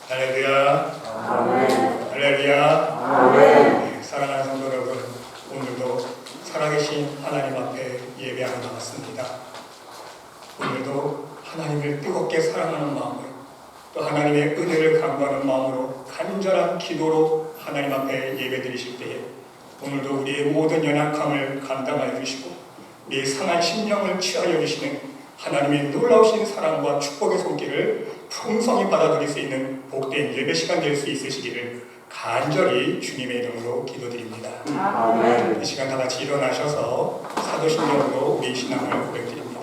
할렐루야. 아멘. 할렐루야. 아멘. 사랑하는 성도 여러분, 오늘도 살아계신 하나님 앞에 예배하러 나왔습니다. 오늘도 하나님을 뜨겁게 사랑하는 마음으로, 또 하나님의 은혜를 간구하는 마음으로 간절한 기도로 하나님 앞에 예배드리실 때에 오늘도 우리의 모든 연약함을 감당하여 주시고 우리의 상한 심령을 취하여 주시는 하나님의 놀라우신 사랑과 축복의 손길을 풍성히 받아들일 수 있는 복된 예배 시간 될 수 있으시기를 간절히 주님의 이름으로 기도드립니다. 아멘. 이 시간 다 같이 일어나셔서 사도신경으로 우리 신앙을 고백드립니다.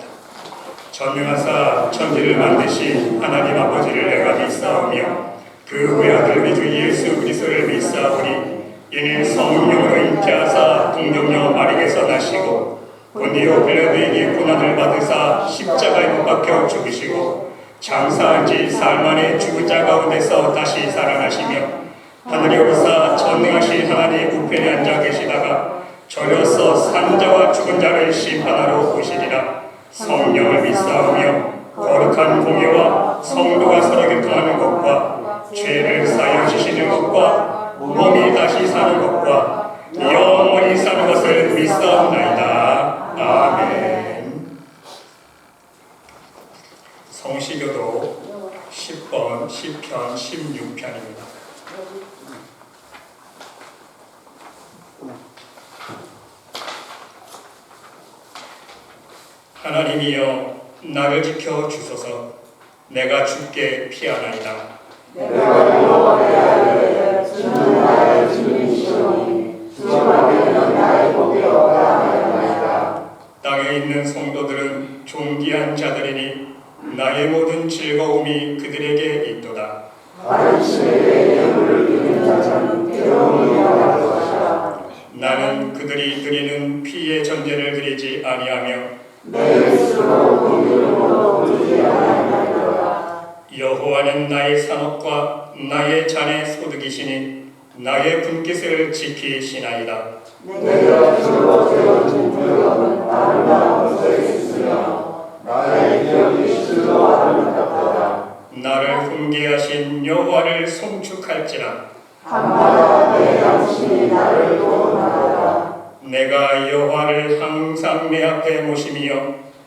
전능하사 천지를 만드신 하나님 아버지를 내가 믿사오며 그 외아들 우리 주 예수 그리스도를 믿사오니 이는 성령으로 잉태하사 동정녀 마리에서 나시고 본디오 빌라도에게 고난을 받으사 십자가에 못 박혀 죽으시고 장사한 지 사흘 만에 죽은 자 가운데서 다시 살아나시며 하늘에 오르사 전능하신 하나님 우편에 앉아 계시다가 저려서 산 자와 죽은 자를 심판하러 오시리라. 성령을 믿사오며 거룩한 공예와 성도가 서로 교통하는 것과 죄를 사하여 주시는 것과 몸이 다시 사는 것과 영원히 사는 것을 믿사옵나이다. 아멘. 성시교도 10번 시편 16편입니다. 하나님이여 나를 지켜 주소서. 내가 주께 피하나이다. 내가 여호와의 아들을 주는 나의 주님이시오니 주 앞에는 나의 복이 없다 하였나이다. 땅에 있는 성도들은 존귀한 자들이니 나의 모든 즐거움이 그들에게 있도다. 안식일에 예물을 드리는 자는 괴로움이 당할 것이라. 나는 그들이 드리는 피의 전제를 드리지 아니하며 내 입술로 공유로 부르지 아니하리로다. 여호와는 나의 산업과 나의 잔의 소득이시니 나의 분깃을 지키시나이다. 내가 주로 세운 물건은 아름다운 것에 있으며 나의 기억이 주로 아름답도다. 나를 훈계하신 여호와를 송축할지라. 밤마다 내 양심이 나를 도우나이다. 내가 여호와를 항상 내 앞에 모시며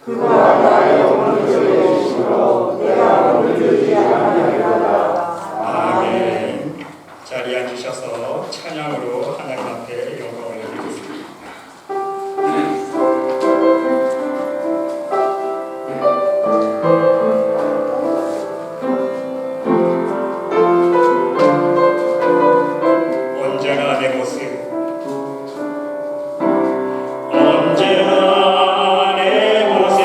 그가 나의 영혼을 주시므로 내가 물들지 아니하리로다. 아멘. 자리에 앉으셔서 찬양으로 하나님 앞에 영광을 드리겠습니다. 언제나 내 모습, 언제나 내 모습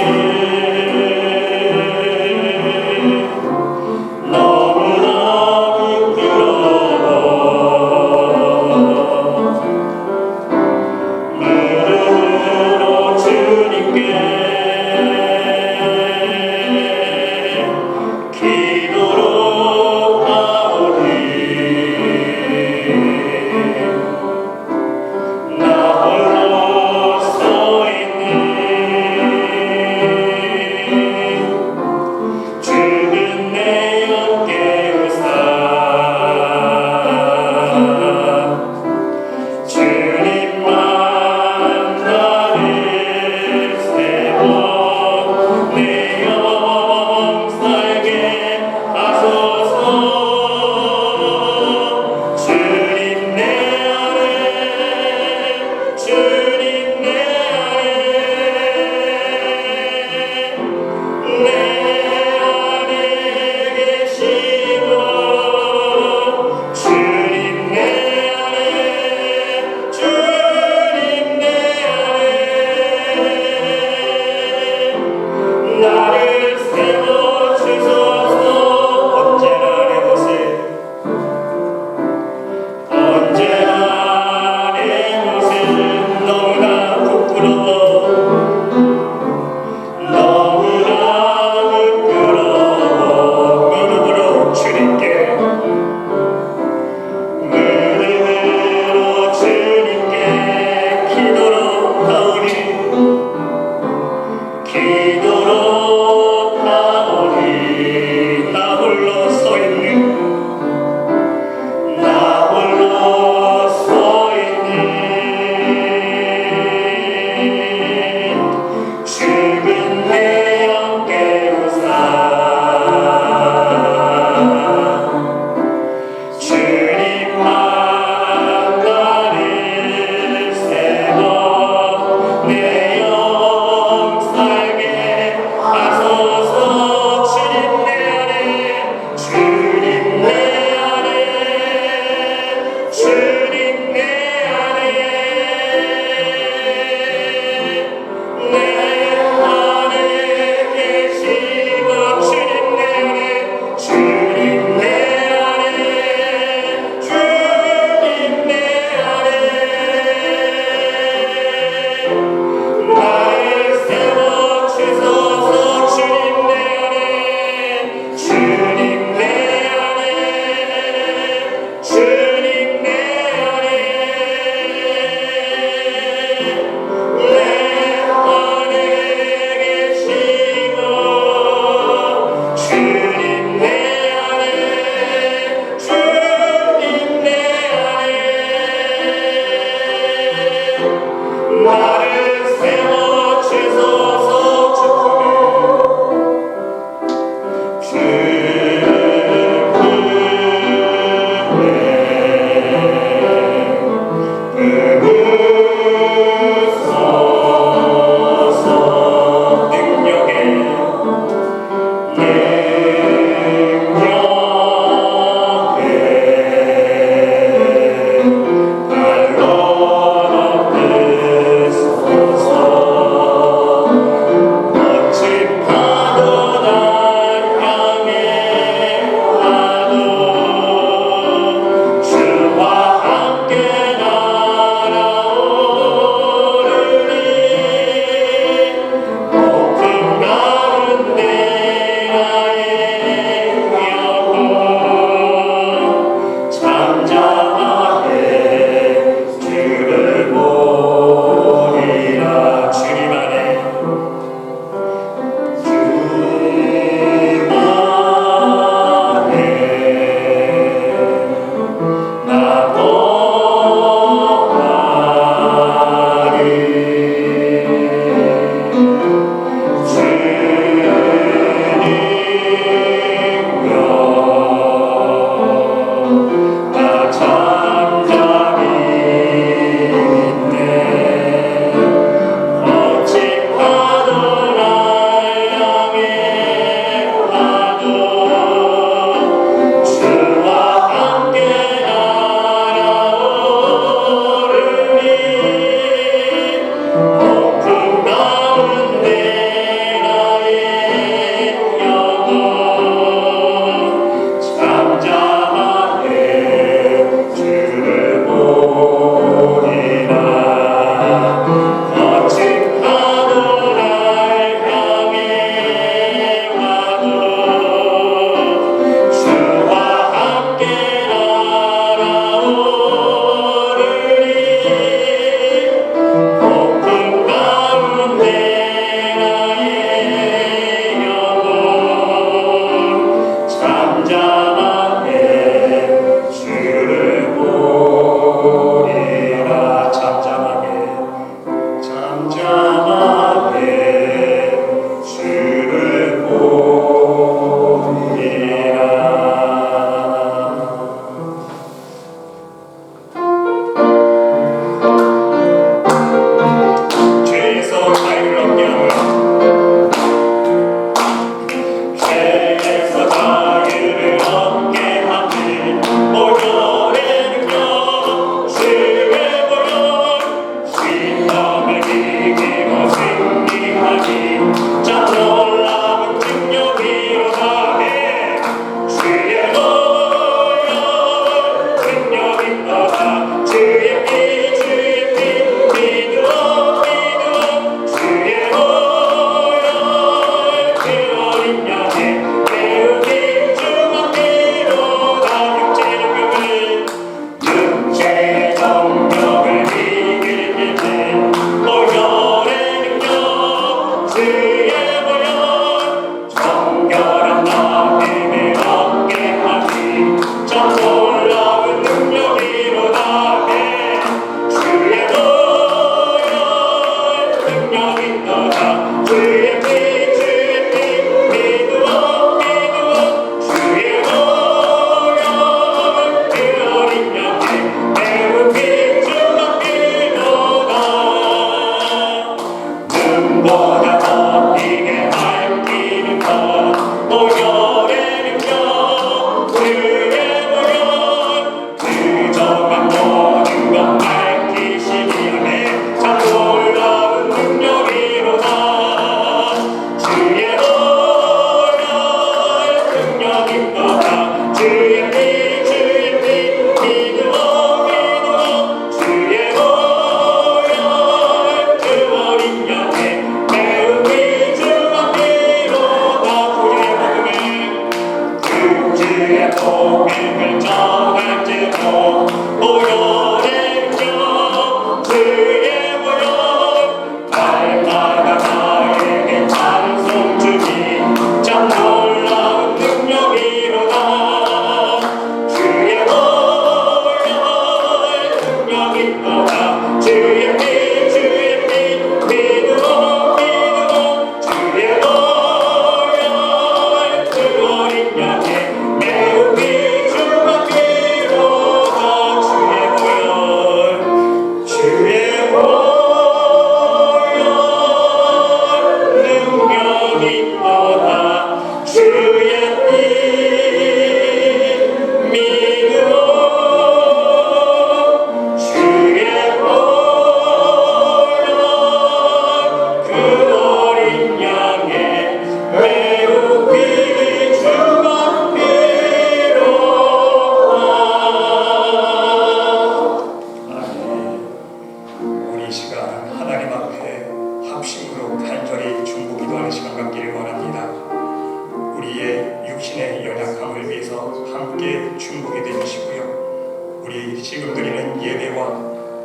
우리 지금 드리는 예배와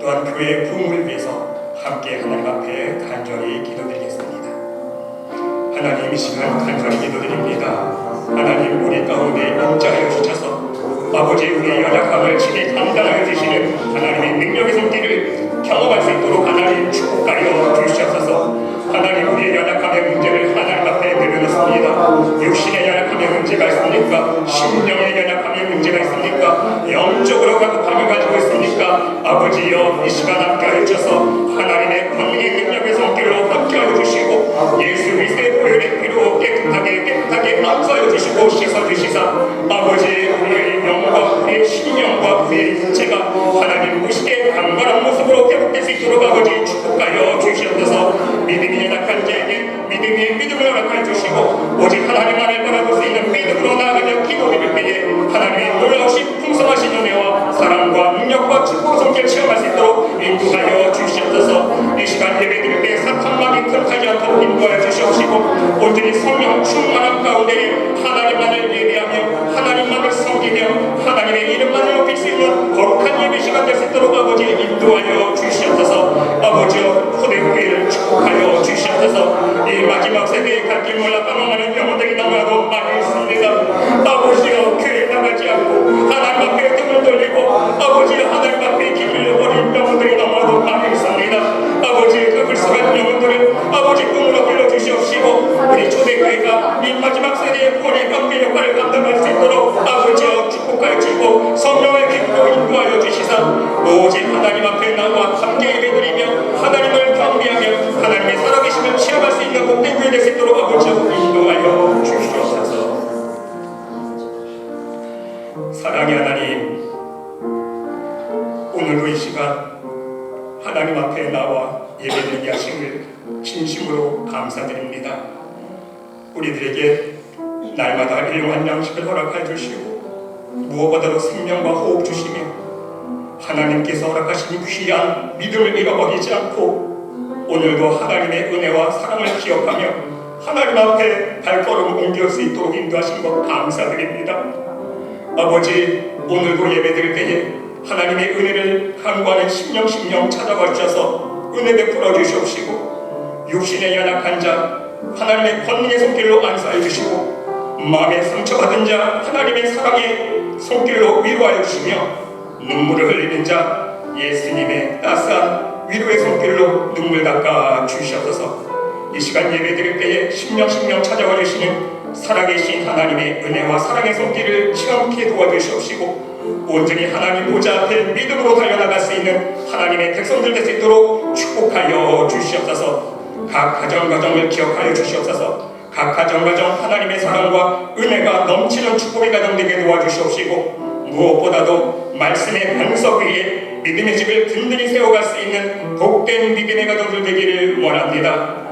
또한 교회의 부흥을 위해서 함께 하나님 앞에 간절히 기도드리겠습니다. 하나님, 이 시간 간절히 기도드립니다. 하나님, 우리 가운데 임자하여 주셔서 아버지, 우리의 연약함을 친히 감당하여 주시는 하나님의 능력의 손길을 경험할 수 있도록 하나님 축복하여 주시옵소서. 하나님, 우리의 연약함의 문제를 하나님 앞에 내려놓습니다. 육신의 연약함의 문제가 있습니까? 심령의 연약함의 문제가 있습니까? 영적으로 가급함을 가지고 있습니까? 아버지여, 이 시간 함께하여 주셔서 하나님의 권능의 능력의 손길로 함께하여 주시고 예수 그리스도의 보혈의 피로 깨끗하게 감싸여 주시고 씻어주시사 아버지, 우리의 영과 우리의 심령과 우리의 육체가 하나님 보시기에 강건한 모습으로 회복될 수 있도록 아버지 축복하여 주시옵소서. 믿음이 연약한 자에게 믿음을 허락하여 주시고 오직 하나님만을 바라볼 수 있는 믿음으로 나아가며 기도드릴 때에 하나님의 놀라우신 풍성하신 은혜와 사랑과 능력과 축복 성결 체험할 수 있도록 인도하여 주시옵소서. 이 시간 예배드릴 때 사탄막이 틈타지 않도록 인도하여 주시옵시고 온전히 성령 충만한 가운데에 하나님만을 예배하며 하나님만을 섬기며 하나님의 이름만을 높일 수 있는 거룩한 예배 시간 될 수 있도록 아버지 인도하여 주시옵소서. 아버지여, 초대교회를 축복하여 주시옵소서. 이 마지막 세대에 갈 길 몰라 방황하는 영혼들이 너무나도 많이 있습니다. 아버지여, 교회에 나가지 않고 하나님 앞에 등을 돌리고 아버지여, 하나님 앞에 길을 잃어버린 영혼들이 너무나도 많이 있습니다. 아버지, 그 불쌍한 영혼들을 아버지 꿈으로 불러주시옵시고 우리 초대교회가 이 마지막 세대의 구원의 경비 역할을 감당할 수 있도록 아버지여 축복하여 주시고 성령의 기쁨으로 인도하여 주시사 오직 하나님 앞에 나와 함께 예배드리며 하나님을 경배하며 하나님의 살아계심을 체험할 수 있는 복된 교회 될 수 있도록 아버지여 인도하여 주시옵소서. 사랑의 하나님, 오늘도 이 시간 하나님 앞에 나와 예배드리게 하심을 진심으로 감사드립니다. 우리들에게 날마다 일용한 양식을 허락해 주시고 무엇보다도 생명과 호흡 주시며 하나님께서 허락하신 귀한 믿음을 잃어버리지 않고 오늘도 하나님의 은혜와 사랑을 기억하며 하나님 앞에 발걸음을 옮길 수 있도록 인도하신 것 감사드립니다. 아버지, 오늘도 예배드릴 때에 하나님의 은혜를 간구하는 심령 찾아와 주셔서 은혜 베풀어 주시옵시고 육신의 연약한 자 하나님의 권능의 손길로 안수하여 주시고 마음에 상처받은 자 하나님의 사랑의 손길로 위로하여 주시며 눈물을 흘리는 자 예수님의 따스한 위로의 손길로 눈물 닦아 주시옵소서. 이 시간 예배드릴 때에 심령 찾아와 주시는 살아계신 하나님의 은혜와 사랑의 손길을 체험케 도와주시옵시고 온전히 하나님 보좌 앞에 믿음으로 달려나갈 수 있는 하나님의 백성들 될 수 있도록 축복하여 주시옵소서. 각 가정을 기억하여 주시옵소서. 각 가정 하나님의 사랑과 은혜가 넘치는 축복의 가정 되게 도와주시옵시고 무엇보다도 말씀의 반석 위에 믿음의 집을 든든히 세워갈 수 있는 복된 믿음의 가정들 되기를 원합니다.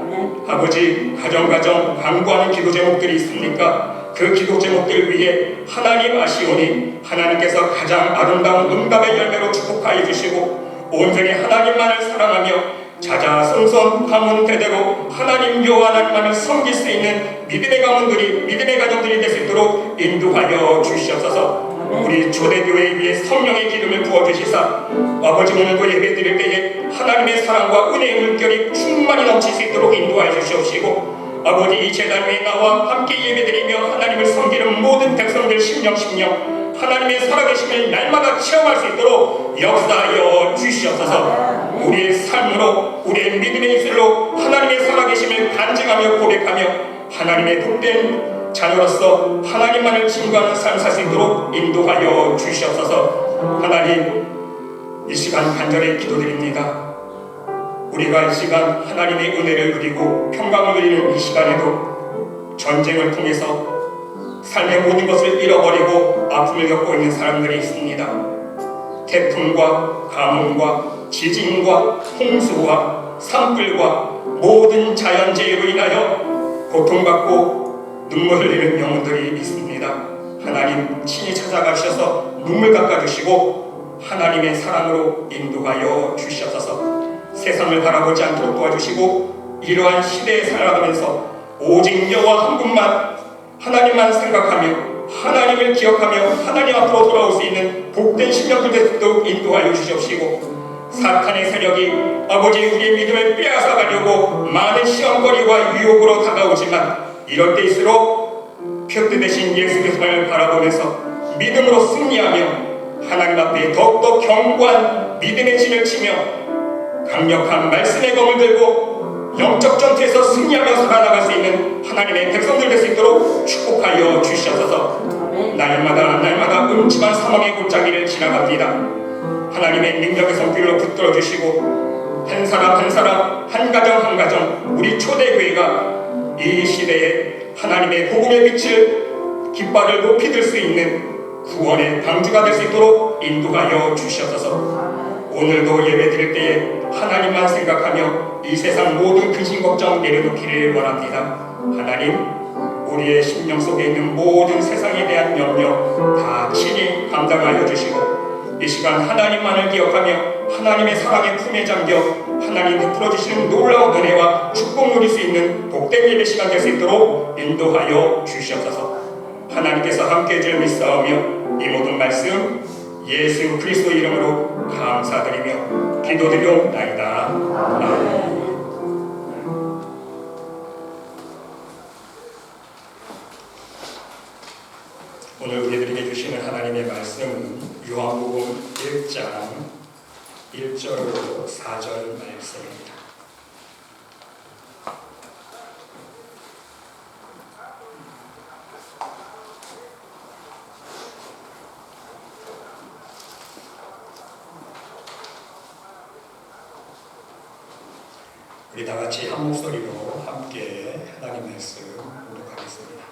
아버지, 가정 간구하는 기도 제목들이 있습니까? 그 기도 제목들 위해 하나님 아시오니 하나님께서 가장 아름다운 응답의 열매로 축복하여 주시고 온전히 하나님만을 사랑하며 자자손손 가문 대대로 하나님 여호와 하나님만을 섬길 수 있는 믿음의 가정들이 될 수 있도록 인도하여 주시옵소서. 우리 초대교회 위에 성령의 기름을 부어주시사 아버지, 오늘도 예배드릴 때에 하나님의 사랑과 은혜의 물결이 충만히 넘칠 수 있도록 인도하여 주시옵시고 아버지, 이 제단 위에 나와 함께 예배드리며 하나님을 섬기는 모든 백성들 심령 하나님의 살아계심을 날마다 체험할 수 있도록 역사하여 주시옵소서. 우리의 삶으로 우리의 믿음의 입술로 하나님의 살아계심을 간증하며 고백하며 하나님의 복된 자녀로서 하나님만을 증거하는 삶 살 수 있도록 인도하여 주시옵소서. 하나님, 이 시간 간절히 기도드립니다. 우리가 이 시간 하나님의 은혜를 누리고 평강을 누리는 이 시간에도 전쟁을 통해서 삶의 모든 것을 잃어버리고 아픔을 겪고 있는 사람들이 있습니다. 태풍과 가뭄과 지진과 홍수와 산불과 모든 자연재해로 인하여 고통받고 눈물 흘리는 영혼들이 있습니다. 하나님 친히 찾아가셔서 눈물 닦아주시고 하나님의 사랑으로 인도하여 주시옵소서. 세상을 바라보지 않도록 도와주시고 이러한 시대에 살아가면서 오직 여호와 한 분만 하나님만 생각하며 하나님을 기억하며 하나님 앞으로 돌아올 수 있는 복된 심령들 되도록 인도하여 주시옵시고, 사탄의 세력이 아버지 우리의 믿음을 빼앗아가려고 많은 시험거리와 유혹으로 다가오지만, 이럴 때일수록 표트 대신 예수 그리스도를 바라보면서 믿음으로 승리하며 하나님 앞에 더욱더 견고한 믿음의 진을 치며 강력한 말씀의 검을 들고 영적 전투에서 승리하며 살아나갈 수 있는 하나님의 백성들 될 수 있도록 축복하여 주시옵소서. 날마다 음침한 사망의 골짜기를 지나갑니다. 하나님의 능력의 손길로 붙들어 주시고, 한 사람 한 사람, 한 가정 한 가정, 우리 초대교회가 이 시대에 하나님의 복음의 빛을 깃발을 높이 들 수 있는 구원의 방주가 될 수 있도록 인도하여 주시옵소서. 오늘도 예배 드릴 때에 하나님만 생각하며 이 세상 모든 근심 걱정 내려놓기를 원합니다. 하나님, 우리의 심령 속에 있는 모든 세상에 대한 염려 다 친히 감당하여 주시고, 이 시간 하나님만을 기억하며 하나님의 사랑의 품에 잠겨 하나님 베풀어 주시는 놀라운 은혜와 축복 누릴 수 있는 복된 예배 시간 될 수 있도록 인도하여 주시옵소서. 하나님께서 함께해 줄 믿사오며 이 모든 말씀 예수 그리스도 이름으로 감사드리며 기도드리옵나이다. 아멘. 오늘 우리들에게 주시는 하나님의 말씀은 요한복음 1장 1절로 4절 말씀입니다. 우리 다 같이 한 목소리로 함께 하나님 말씀 봉독하겠습니다.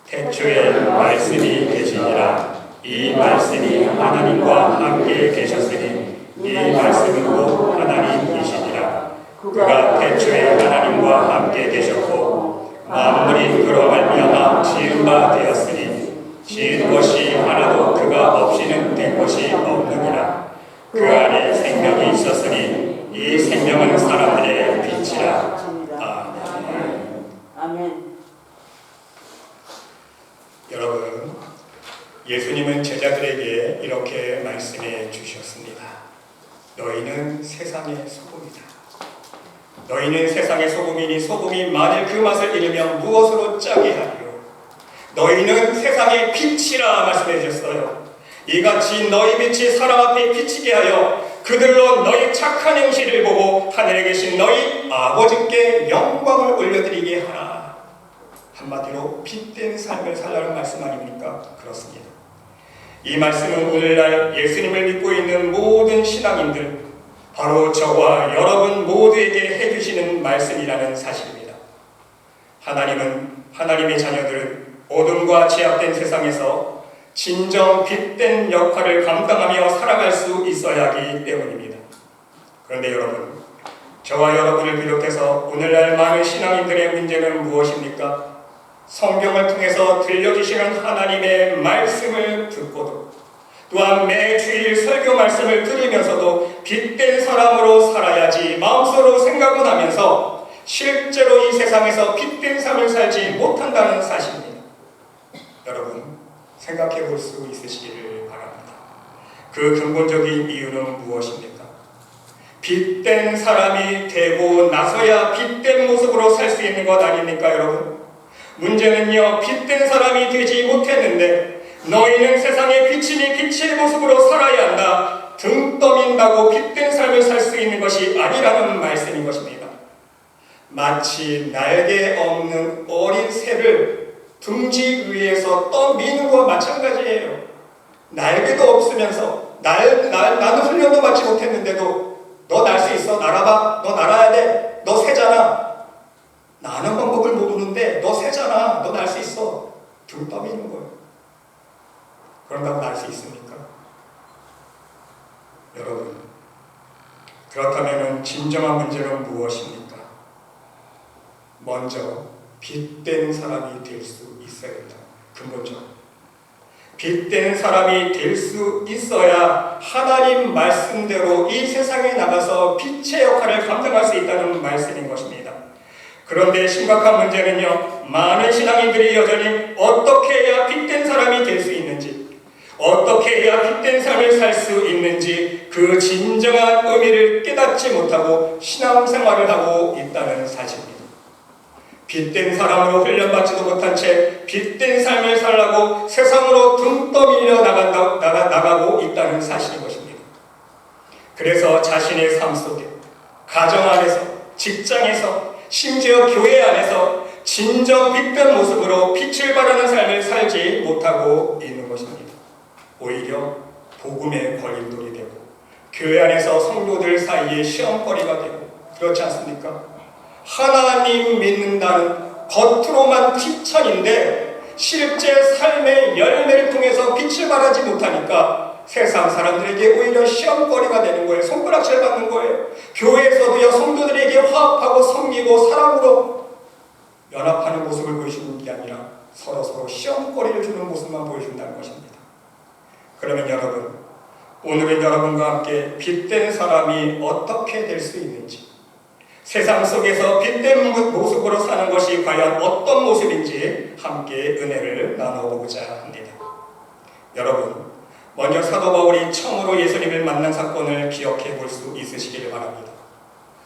태초에 말씀이 계시니라. 이 말씀이 하나님과 함께 계셨으니 이 말씀은 곧 하나님이시니라. 그가 태초에 하나님과 함께 계셨고 만물이 그로 말미암아 지은 바 되었으니 지은 것이 하나도 그가 없이는 된 것이 없느니라. 그 안에 생명이 있었으니 이 생명은 사람들의 빛이라. 아멘. 아멘. 여러분, 예수님은 제자들에게 이렇게 말씀해 주셨습니다. 너희는 세상의 소금이다. 너희는 세상의 소금이니 소금이 만일 그 맛을 잃으면 무엇으로 짜게 하리요. 너희는 세상의 빛이라 말씀해 주셨어요. 이같이 너희 빛이 사람 앞에 비치게 하여 그들로 너희 착한 행실을 보고 하늘에 계신 너희 아버지께 영광을 올려드리게 하라. 한마디로 빛된 삶을 살라는 말씀 아닙니까? 그렇습니다. 이 말씀은 오늘날 예수님을 믿고 있는 모든 신앙인들, 바로 저와 여러분 모두에게 해주시는 말씀이라는 사실입니다. 하나님은, 하나님의 자녀들은 어둠과 제약된 세상에서 진정 빛된 역할을 감당하며 살아갈 수 있어야 하기 때문입니다. 그런데 여러분, 저와 여러분을 비롯해서 오늘날 많은 신앙인들의 문제는 무엇입니까? 성경을 통해서 들려주시는 하나님의 말씀을 듣고도, 또한 매 주일 설교 말씀을 들으면서도 빛된 사람으로 살아야지 마음속으로 생각은 하면서 실제로 이 세상에서 빛된 삶을 살지 못한다는 사실입니다. 여러분, 생각해 볼 수 있으시기를 바랍니다. 그 근본적인 이유는 무엇입니까? 빛된 사람이 되고 나서야 빛된 모습으로 살 수 있는 것 아닙니까, 여러분? 문제는요, 빛된 사람이 되지 못했는데 너희는 세상의 빛이니 빛의 모습으로 살아야 한다, 등 떠민다고 빛된 삶을 살 수 있는 것이 아니라는 말씀인 것입니다. 마치 날개 없는 어린 새를 둥지 위에서 떠미는 것과 마찬가지예요. 날개도 없으면서 나는 훈련도 받지 못했는데도 너 날 수 있어? 날아봐. 너 날아야 돼. 너 새잖아. 나는 방법을 모르는데 너 새잖아. 너 날 수 있어. 등 떠미는 거예요. 그런다고 날 수 있습니까? 여러분, 그렇다면 진정한 문제는 무엇입니까? 먼저 빛된 사람이 될 수 있어야 된다. 근본적으로 빛된 사람이 될 수 있어야 하나님 말씀대로 이 세상에 나가서 빛의 역할을 감당할 수 있다는 말씀인 것입니다. 그런데 심각한 문제는요, 많은 신앙인들이 여전히 어떻게 해야 빛된 사람이 될 수 있는지, 어떻게 해야 빛된 삶을 살 수 있는지 그 진정한 의미를 깨닫지 못하고 신앙생활을 하고 있다는 사실입니다. 빛된 사람으로 훈련받지도 못한 채 빛된 삶을 살라고 세상으로 등 떠밀려 나가고 있다는 사실인 것입니다. 그래서 자신의 삶 속에, 가정 안에서, 직장에서, 심지어 교회 안에서 진정 빛된 모습으로 빛을 발하는 삶을 살지 못하고 있는 것입니다. 오히려 복음의 걸림돌이 되고 교회 안에서 성도들 사이에 시험거리가 되고, 그렇지 않습니까? 하나님 믿는다는 겉으로만 칭찬인데 실제 삶의 열매를 통해서 빛을 발하지 못하니까 세상 사람들에게 오히려 시험거리가 되는 거예요. 손가락질 받는 거예요. 교회에서도요, 성도들에게 화합하고 섬기고 사랑으로 연합하는 모습을 보여주는 게 아니라 서로 시험거리를 주는 모습만 보여준다는 것입니다. 그러면 여러분, 오늘은 여러분과 함께 빛된 사람이 어떻게 될 수 있는지, 세상 속에서 빛된 모습으로 사는 것이 과연 어떤 모습인지 함께 은혜를 나눠보고자 합니다. 여러분, 먼저 사도 바울이 처음으로 예수님을 만난 사건을 기억해 볼 수 있으시기를 바랍니다.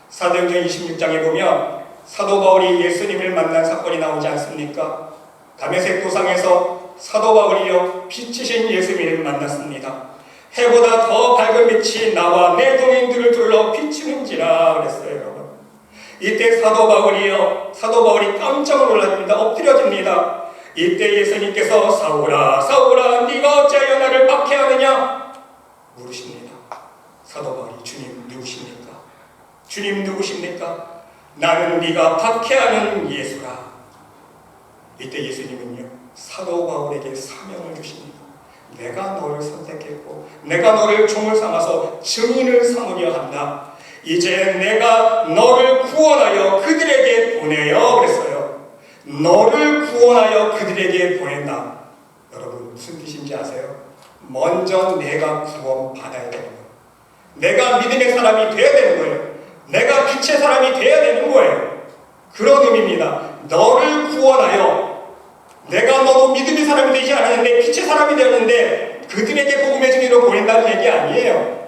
사도행전 26장에 보면 사도 바울이 예수님을 만난 사건이 나오지 않습니까? 다메섹 도상에서 사도 바울이요, 빛이신 예수님을 만났습니다. 해보다 더 밝은 빛이 나와 내 동행들을 둘러 비추는지라 그랬어요, 여러분. 이때 사도 바울이 깜짝 놀랍니다. 엎드려집니다. 이때 예수님께서 사울아, 사울아, 네가 어찌하여 나를 박해하느냐? 물으십니다. 사도 바울이 주님 누구십니까? 주님 누구십니까? 나는 네가 박해하는 예수라. 이때 예수님은요, 사도 바울에게 사명을 주십니다. 내가 너를 선택했고 내가 너를 종을 삼아서 증인을 삼으려 한다. 이제 내가 너를 구원하여 그들에게 보내요 그랬어요. 너를 구원하여 그들에게 보낸다. 여러분, 무슨 뜻인지 아세요? 먼저 내가 구원받아야 되는 거예요. 내가 믿음의 사람이 되어야 되는 거예요. 내가 빛의 사람이 되어야 되는 거예요. 그런 의미입니다. 너를 구원하여, 내가 너도 믿음의 사람이 되지 않았는데 빛의 사람이 되었는데 그들에게 복음의 증인으로 보낸다는 얘기 아니에요.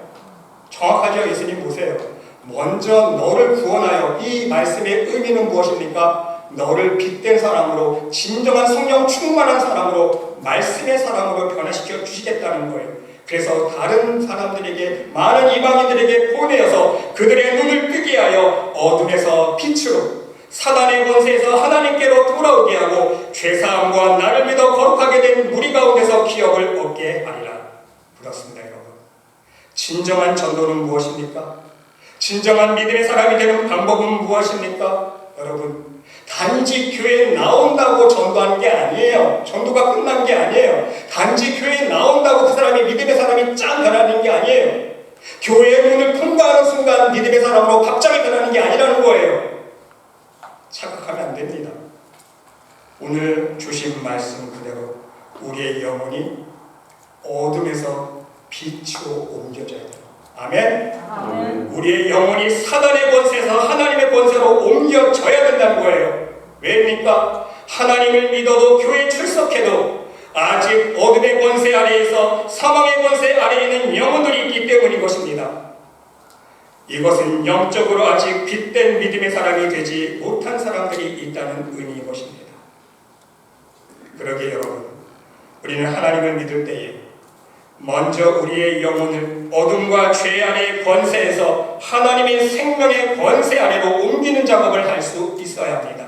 정확하죠? 예수님 보세요. 먼저 너를 구원하여, 이 말씀의 의미는 무엇입니까? 너를 빛된 사람으로, 진정한 성령 충만한 사람으로, 말씀의 사람으로 변화시켜 주시겠다는 거예요. 그래서 다른 사람들에게, 많은 이방인들에게 보내어서 그들의 눈을 뜨게 하여 어둠에서 빛으로, 사단의 권세에서 하나님께로 돌아오게 하고 죄사함과 나를 믿어 거룩하게 된 무리 가운데서 기업을 얻게 하리라. 그렇습니다, 여러분. 진정한 전도는 무엇입니까? 진정한 믿음의 사람이 되는 방법은 무엇입니까? 여러분, 단지 교회에 나온다고 전도하는 게 아니에요. 전도가 끝난 게 아니에요. 단지 교회에 나온다고 그 사람이 믿음의 사람이 짱 변하는 게 아니에요. 교회의 문을 통과하는 순간 믿음의 사람으로 갑자기 변하는 게 아니라는 거예요. 착각하면 안 됩니다. 오늘 주신 말씀 그대로 우리의 영혼이 어둠에서 빛으로 옮겨져야 돼요. 아멘? 아멘. 우리의 영혼이 사단의 권세에서 하나님의 권세로 옮겨져야 된다는 거예요. 왜입니까? 하나님을 믿어도 교회에 출석해도 아직 어둠의 권세 아래에서, 사망의 권세 아래에 있는 영혼들이 있기 때문인 것입니다. 이것은 영적으로 아직 빛된 믿음의 사람이 되지 못한 사람들이 있다는 의미인 것입니다. 그러기에 여러분, 우리는 하나님을 믿을 때에 먼저 우리의 영혼을 어둠과 죄 아래의 권세에서 하나님의 생명의 권세 아래로 옮기는 작업을 할 수 있어야 합니다.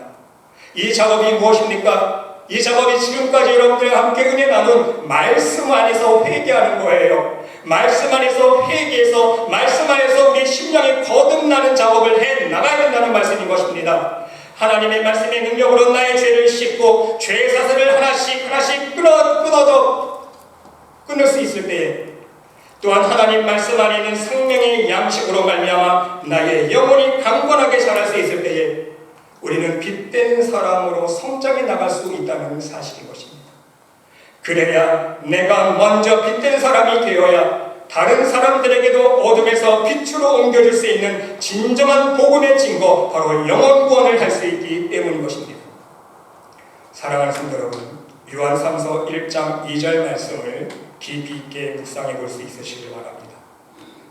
이 작업이 무엇입니까? 이 작업이 지금까지 여러분들과 함께 은혜 나눈 말씀 안에서 회개하는 거예요. 말씀 안에서 회개해서 말씀 안에서 우리 심령이 거듭나는 작업을 해 나가야 된다는 말씀인 것입니다. 하나님의 말씀의 능력으로 나의 죄를 씻고 죄의 사슬을 하나씩 끊을 수 있을 때에, 또한 하나님 말씀 안에 있는 생명의 양식으로 말미암아 나의 영혼이 강건하게 자랄 수 있을 때에 우리는 빛된 사람으로 성장해 나갈 수 있다는 사실인 것입니다. 그래야 내가 먼저 빛된 사람이 되어야 다른 사람들에게도 어둠에서 빛으로 옮겨줄 수 있는 진정한 복음의 증거, 바로 영혼 구원을 할 수 있기 때문인 것입니다. 사랑하는 성도 여러분, 요한삼서 1장 2절 말씀을 깊이 있게 묵상해 볼 수 있으시길 바랍니다.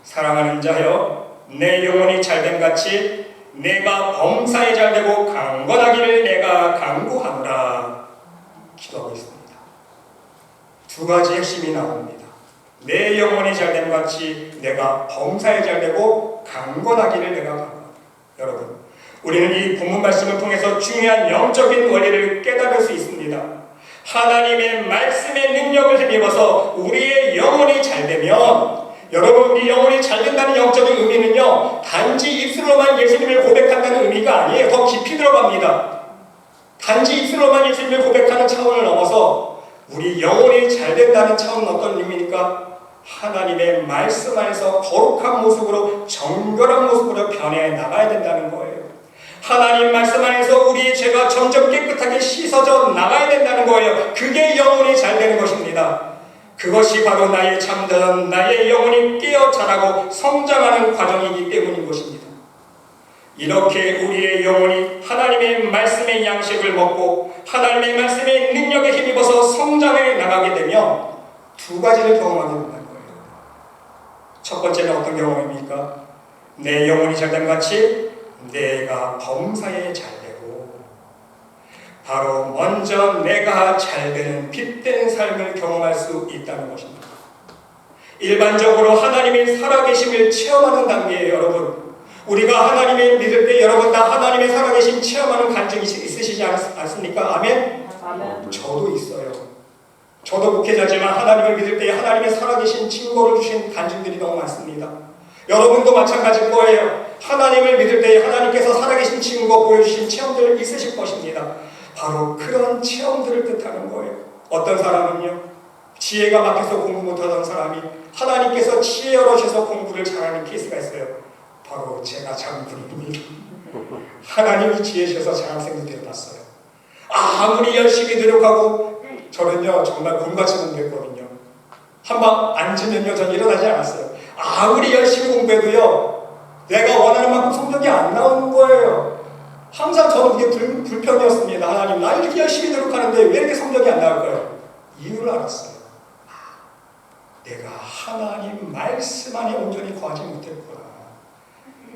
사랑하는 자여, 내 영혼이 잘됨 같이 내가 범사에 잘되고 강건하기를 내가 간구하노라. 기도하고 있습니다. 두 가지 핵심이 나옵니다. 내 영혼이 잘됨 같이 내가 범사에 잘되고 강건하기를 내가 간구하노라. 여러분, 우리는 이 본문 말씀을 통해서 중요한 영적인 원리를 깨달을 수 있습니다. 하나님의 말씀의 능력을 힘입어서 우리의 영혼이 잘되면, 여러분, 우리 영혼이 잘된다는 영적인 의미는요, 단지 입술로만 예수님을 고백한다는 의미가 아니에요. 더 깊이 들어갑니다. 단지 입술로만 예수님을 고백하는 차원을 넘어서 우리 영혼이 잘된다는 차원은 어떤 의미입니까? 하나님의 말씀 안에서 거룩한 모습으로, 정결한 모습으로 변해 나가야 된다는 거예요. 하나님 말씀 안에서 우리의 죄가 점점 깨끗하게 씻어져 나가야 된다는 거예요. 그게 영혼이 잘 되는 것입니다. 그것이 바로 나의 참된, 나의 영혼이 깨어 자라고 성장하는 과정이기 때문인 것입니다. 이렇게 우리의 영혼이 하나님의 말씀의 양식을 먹고 하나님의 말씀의 능력에 힘입어서 성장해 나가게 되면 두 가지를 경험하게 된다는 거예요. 첫 번째는 어떤 경험입니까? 내 영혼이 잘됨 같이 내가 범사에 잘되고, 바로 먼저 내가 잘되는 빛된 삶을 경험할 수 있다는 것입니다. 일반적으로 하나님의 살아계심을 체험하는 단계에 여러분, 우리가 하나님을 믿을 때 여러분 다 하나님의 살아계심 체험하는 간증이 있으시지 않습니까? 아멘? 아멘. 저도 있어요. 저도 목회자지만 하나님을 믿을 때 하나님의 살아계신 증거를 주신 간증들이 너무 많습니다. 여러분도 마찬가지일 거예요. 하나님을 믿을 때 하나님께서 살아계신 증거 보여주신 체험들 있으실 것입니다. 바로 그런 체험들을 뜻하는 거예요. 어떤 사람은요, 지혜가 막혀서 공부 못하던 사람이 하나님께서 지혜 열어주셔서 공부를 잘하는 케이스가 있어요. 바로 제가 장군입니다. 하나님이 지혜 주셔서 장학생도 되어봤어요. 아무리 열심히 노력하고, 저는요 정말 곰같이 공부했거든요. 한번 앉으면요 전 일어나지 않았어요. 아무리 열심히 공부해도요 내가 원하는 만큼 성적이 안 나오는 거예요. 항상 저는 그게 불평이었습니다. 하나님, 나 이렇게 열심히 노력하는데 왜 이렇게 성적이 안 나올 거예요? 이유를 알았어요. 내가 하나님 말씀 안에 온전히 거하지 못했구나.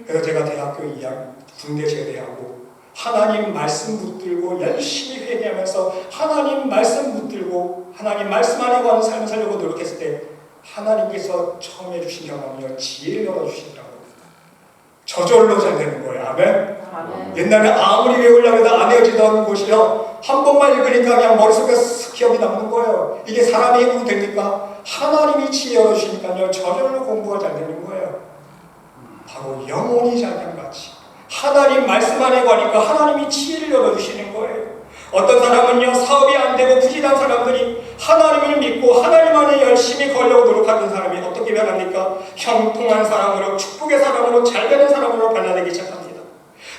그래서 제가 대학교 2학년 군대 제대하고 하나님 말씀 붙들고 열심히 회개하면서 하나님 말씀 붙들고 하나님 말씀 안에 거하는 삶을 살려고 노력했을 때 하나님께서 처음 해주신 경험이요, 지혜를 열어주시더라고요. 저절로 잘 되는 거예요. 아멘? 아멘. 옛날에 아무리 외우려고 해도 안 외워지던 곳이요, 한 번만 읽으니까 그냥 머릿속에 쓱 기억이 남는 거예요. 이게 사람의 힘으로 됩니까? 하나님이 지혜 열어주시니까요 저절로 공부가 잘 되는 거예요. 바로 영혼이 잘된 같이 하나님 말씀 안에 가니까 하나님이 지혜를 열어주시는 거예요. 어떤 사람은요 사업이 안 되고 부진한 사람들이 하나님을 믿고 하나님 안에 열심히 걸려고 노력하는 사람이 어떻게 변합니까? 형통한 사람으로, 축복의 사람으로, 잘되는 사람으로 변화되기 시작합니다.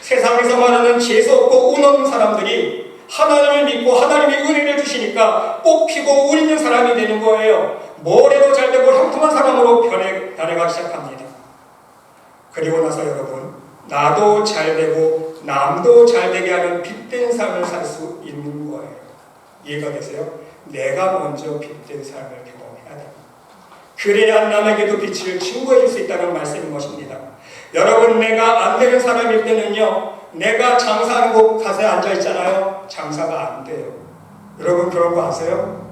세상에서 말하는 재수없고 운 없는 사람들이 하나님을 믿고 하나님이 은혜를 주시니까 뽑히고 운 있는 사람이 되는 거예요. 뭘 해도 잘되고 형통한 사람으로 변해가기 시작합니다. 그리고 나서 여러분, 나도 잘되고 남도 잘되게 하는 빛된 삶을 살 수 있는 거예요. 이해가 되세요? 내가 먼저 빛된 삶을 경험해야 됩니다. 그래야 남에게도 빛을 증거해 줄 수 있다는 말씀인 것입니다. 여러분, 내가 안 되는 사람일 때는요, 내가 장사하는 곳 가서 앉아 있잖아요. 장사가 안 돼요. 여러분 그런 거 아세요?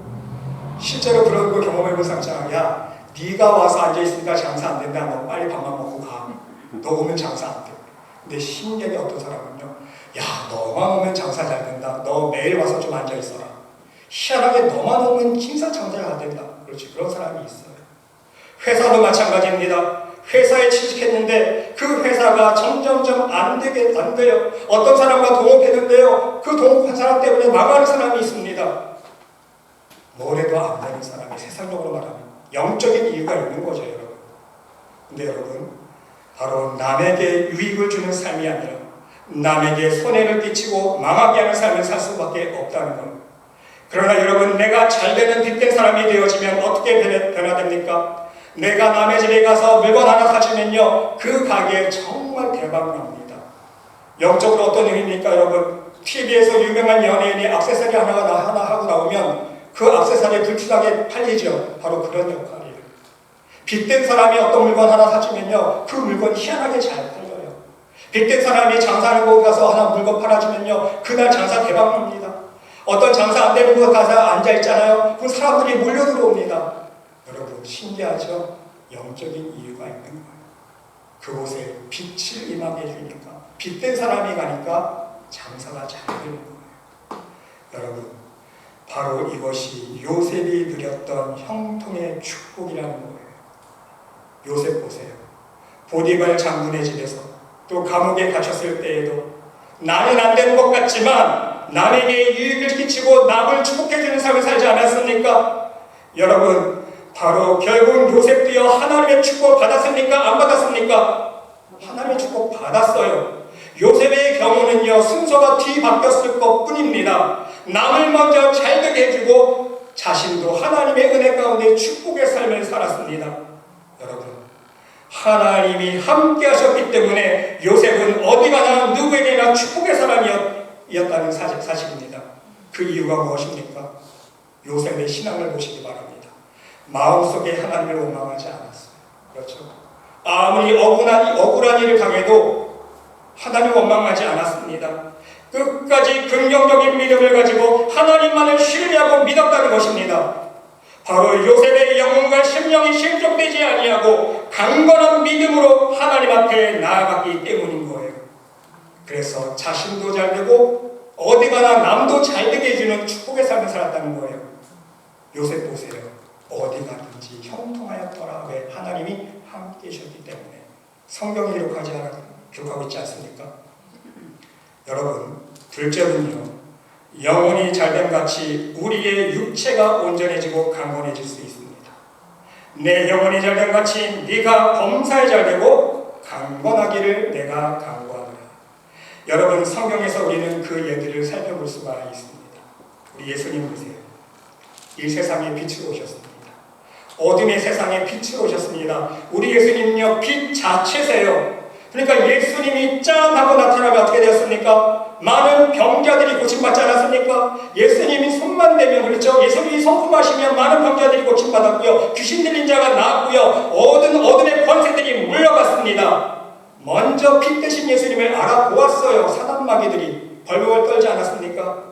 실제로 그런 거 경험해 본 사람 있잖아요. 야, 네가 와서 앉아 있으니까 장사 안 된다. 너 빨리 밥만 먹고 가. 너 오면 장사 안 돼. 근데 신기하게 어떤 사람은요, 야, 너만 오면 장사 잘 된다. 너 매일 와서 좀 앉아 있어라. 희한하게 너만 오면 진짜 장사가 안 된다. 그렇지, 그런 사람이 있어요. 회사도 마찬가지입니다. 회사에 취직했는데 그 회사가 점점점 안 돼요. 어떤 사람과 동업했는데요, 그 동업한 사람 때문에 망하는 사람이 있습니다. 뭘 해도 안 되는 사람이, 세상적으로 말하면 영적인 이유가 있는 거죠, 여러분. 근데 여러분, 바로 남에게 유익을 주는 삶이 아니라 남에게 손해를 끼치고 망하게 하는 삶을 살 수밖에 없다는 겁니다. 그러나 여러분, 내가 잘되는 빛된 사람이 되어지면 어떻게 변화됩니까? 내가 남의 집에 가서 물건 하나 사주면요, 그 가게 정말 대박납니다. 영적으로 어떤 의미입니까, 여러분? TV에서 유명한 연예인이 액세서리 하나 하고 나오면 그 액세서리 불출하게 팔리죠. 바로 그런 역할이에요. 빚된 사람이 어떤 물건 하나 사주면요, 그 물건 희한하게 잘 팔려요. 빚된 사람이 장사하는 곳 가서 하나 물건 팔아주면요, 그날 장사 대박납니다. 어떤 장사 안 되는 곳 가서 앉아있잖아요. 그 사람들이 몰려 들어옵니다. 여러분, 신기하죠? 영적인 이유가 있는 거예요. 그곳에 빛을 임하게 해주니까, 빚된 사람이 가니까 장사가 잘 되는 거예요. 여러분, 바로 이것이 요셉이 누렸던 형통의 축복이라는 거예요. 요셉 보세요. 보디발 장군의 집에서, 또 감옥에 갇혔을 때에도 나는 안 되는 것 같지만 남에게 유익을 끼치고 남을 축복해주는 삶을 살지 않았습니까? 여러분, 바로 결국 요셉도요, 하나님의 축복을 받았습니까? 안 받았습니까? 하나님의 축복 받았어요. 요셉의 경우는요, 순서가 뒤바뀌었을 것 뿐입니다. 남을 먼저 잘되게 해주고 자신도 하나님의 은혜 가운데 축복의 삶을 살았습니다. 여러분, 하나님이 함께 하셨기 때문에 요셉은 어디 가나 누구에게나 축복의 사람이었다는 사실입니다. 그 이유가 무엇입니까? 요셉의 신앙을 보시기 바랍니다. 마음속에 하나님을 원망하지 않았어요. 그렇죠? 아무리 억울한 일을 당해도 하나님 원망하지 않았습니다. 끝까지 긍정적인 믿음을 가지고 하나님만을 신뢰하고 믿었다는 것입니다. 바로 요셉의 영혼과 심령이 실족되지 아니하고 강건한 믿음으로 하나님 앞에 나아갔기 때문인 거예요. 그래서 자신도 잘되고 어디 가나 남도 잘되게 해주는 축복의 삶을 살았다는 거예요. 요셉 보세요. 어디 가든지 형통하였더라. 왜? 하나님이 함께 해주셨기 때문에. 성경이 기록하고 있지 않습니까? 여러분, 둘째는요, 영혼이 잘됨 같이 우리의 육체가 온전해지고 강건해질 수 있습니다. 내 영혼이 잘됨 같이 네가 범사에 잘되고 강건하기를 내가 간구하노라. 여러분, 성경에서 우리는 그 예들을 살펴볼 수가 있습니다. 우리 예수님 보세요. 이 세상에 빛으로 오셨습니다. 어둠의 세상에 빛으로 오셨습니다. 우리 예수님은요, 빛 자체세요. 그러니까 예수님이 짠 하고 나타나면 어떻게 되었습니까? 많은 병자들이 고침받지 않았습니까? 예수님이 손만 대면, 그렇죠? 예수님이 손품하시면 많은 병자들이 고침받았고요. 귀신 들린 자가 나왔고요. 어둠의 권세들이 물러갔습니다. 먼저 빛 대신 예수님을 알아보았어요. 사단마귀들이 벌벌 떨지 않았습니까?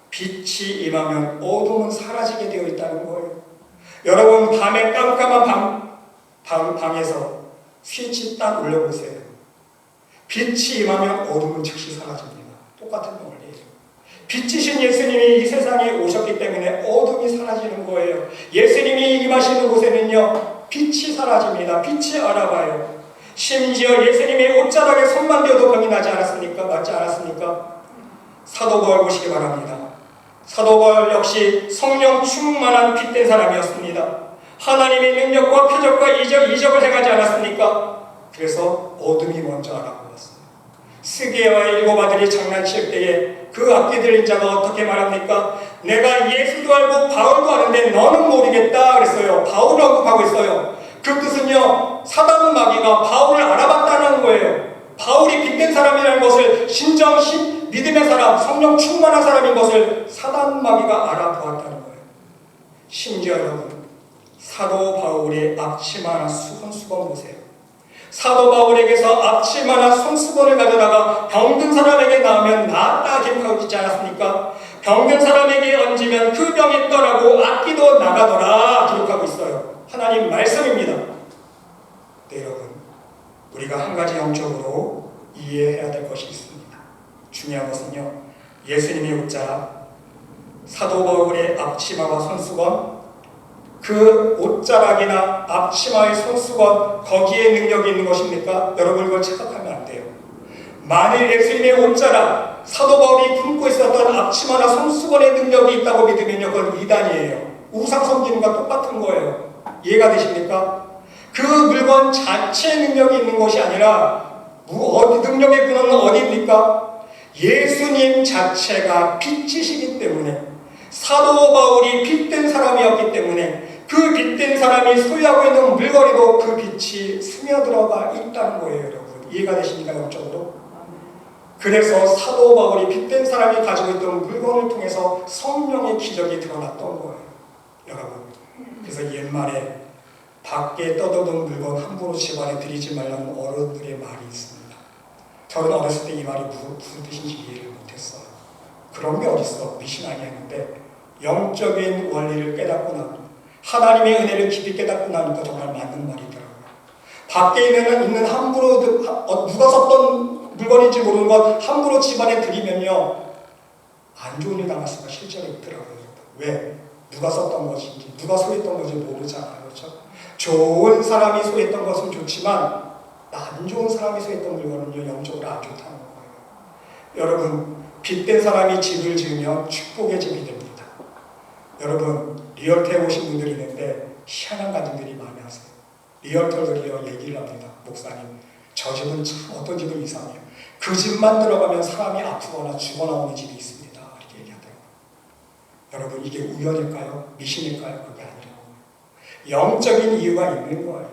빛이 임하면 어둠은 사라지게 되어 있다는 거예요. 여러분, 밤에 깜깜한 방에서 스위치 딱 올려보세요. 빛이 임하면 어둠은 즉시 사라집니다. 똑같은 원리예요. 빛이신 예수님이 이 세상에 오셨기 때문에 어둠이 사라지는 거예요. 예수님이 임하시는 곳에는요, 빛이 사라집니다. 빛이 알아봐요. 심지어 예수님의 옷자락에 손만 대어도 병이 나지 않았습니까? 맞지 않았습니까? 사도 바울 보시기 바랍니다. 사도 바울 역시 성령 충만한 빛된 사람이었습니다. 하나님의 능력과 표적과 이적을 행하지 않았습니까? 그래서 어둠이 먼저 알아보았어요. 스게와 일곱 아들이 장난칠 때에 그 악기 들린 자가 어떻게 말합니까? 내가 예수도 알고 바울도 아는데 너는 모르겠다 그랬어요. 바울을 언급하고 있어요. 그 뜻은요, 사단 마귀가 바울을 알아봤다는 거예요. 바울이 빛된 사람이라는 것을, 믿음의 사람, 성령 충만한 사람인 것을 사단 마귀가 알아보았다는 거예요. 심지어 여러분, 사도 바울의 앞치마나 손수건 보세요. 사도 바울에게서 앞치마나 손수건을 가져다가 병든 사람에게 나오면 나았다 기록하고 있지 않았습니까? 병든 사람에게 얹으면 그 병이 떠나고 악기도 나가더라 기록하고 있어요. 하나님 말씀입니다. 네, 여러분, 우리가 한 가지 영적으로 이해해야 될 것이 있습니다. 중요한 것은요, 예수님의 옷자락, 사도 바울의 앞치마와 손수건, 그 옷자락이나 앞치마의 손수건, 거기에 능력이 있는 것입니까? 여러분, 이걸 착각하면 안 돼요. 만일 예수님의 옷자락, 사도 바울이 품고 있었던 앞치마나 손수건의 능력이 있다고 믿으면요, 그건 이단이에요. 우상 섬기는과 똑같은 거예요. 이해가 되십니까? 그 물건 자체의 능력이 있는 것이 아니라 능력의 근원은 어디입니까? 예수님 자체가 빛이시기 때문에, 사도 바울이 빛된 사람이었기 때문에 그 그 빛된 사람이 소유하고 있는 물건에도 그 빛이 스며들어가 있다는 거예요, 여러분. 이해가 되십니까, 영적으로? 그래서 사도 바울이 빛된 사람이 가지고 있던 물건을 통해서 성령의 기적이 드러났던 거예요, 여러분. 그래서 옛말에 밖에 떠도는 물건 함부로 집안에 들이지 말라는 어른들의 말이 있습니다. 저는 어렸을 때 이 말이 무슨 뜻인지 이해를 못했어요. 그런 게 어딨어, 미신 아니었는데 영적인 원리를 깨닫고 나면 하나님의 은혜를 깊이 깨닫고 나니까 정말 맞는 말이더라고요. 밖에 있는 함부로 누가 썼던 물건인지 모르는 것 함부로 집안에 들이면요 안 좋은 일 당할 수가 실제로 있더라고요. 왜? 누가 썼던 것인지 누가 소유했던 것인지 모르잖아요. 그렇죠? 좋은 사람이 소유했던 것은 좋지만 안 좋은 사람이 소유했던 물건은요 영적으로 안 좋다는 거예요. 여러분, 빛된 사람이 집을 지으면 축복의 집이 됩니다. 여러분, 리얼터에 오신 분들이 있는데 희한한 가정들이 많이 하세요. 리얼터들이요 얘기를 합니다. 목사님, 저 집은 참 어떤 집은 이상해요. 그 집만 들어가면 사람이 아프거나 죽어 나오는 집이 있습니다. 이렇게 얘기하더라고요. 여러분, 이게 우연일까요? 미신일까요? 그게 아니라고. 영적인 이유가 있는 거예요.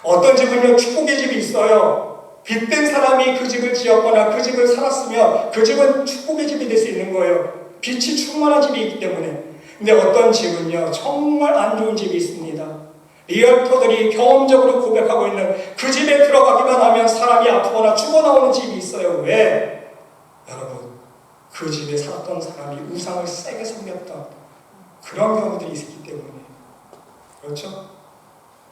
어떤 집은요 축복의 집이 있어요. 빛된 사람이 그 집을 지었거나 그 집을 살았으면 그 집은 축복의 집이 될 수 있는 거예요. 빛이 충만한 집이 있기 때문에. 근데 어떤 집은요 정말 안 좋은 집이 있습니다. 리얼터들이 경험적으로 고백하고 있는 그 집에 들어가기만 하면 사람이 아프거나 죽어 나오는 집이 있어요. 왜? 여러분, 그 집에 살았던 사람이 우상을 세게 섬겼던 그런 경우들이 있기 때문에. 그렇죠?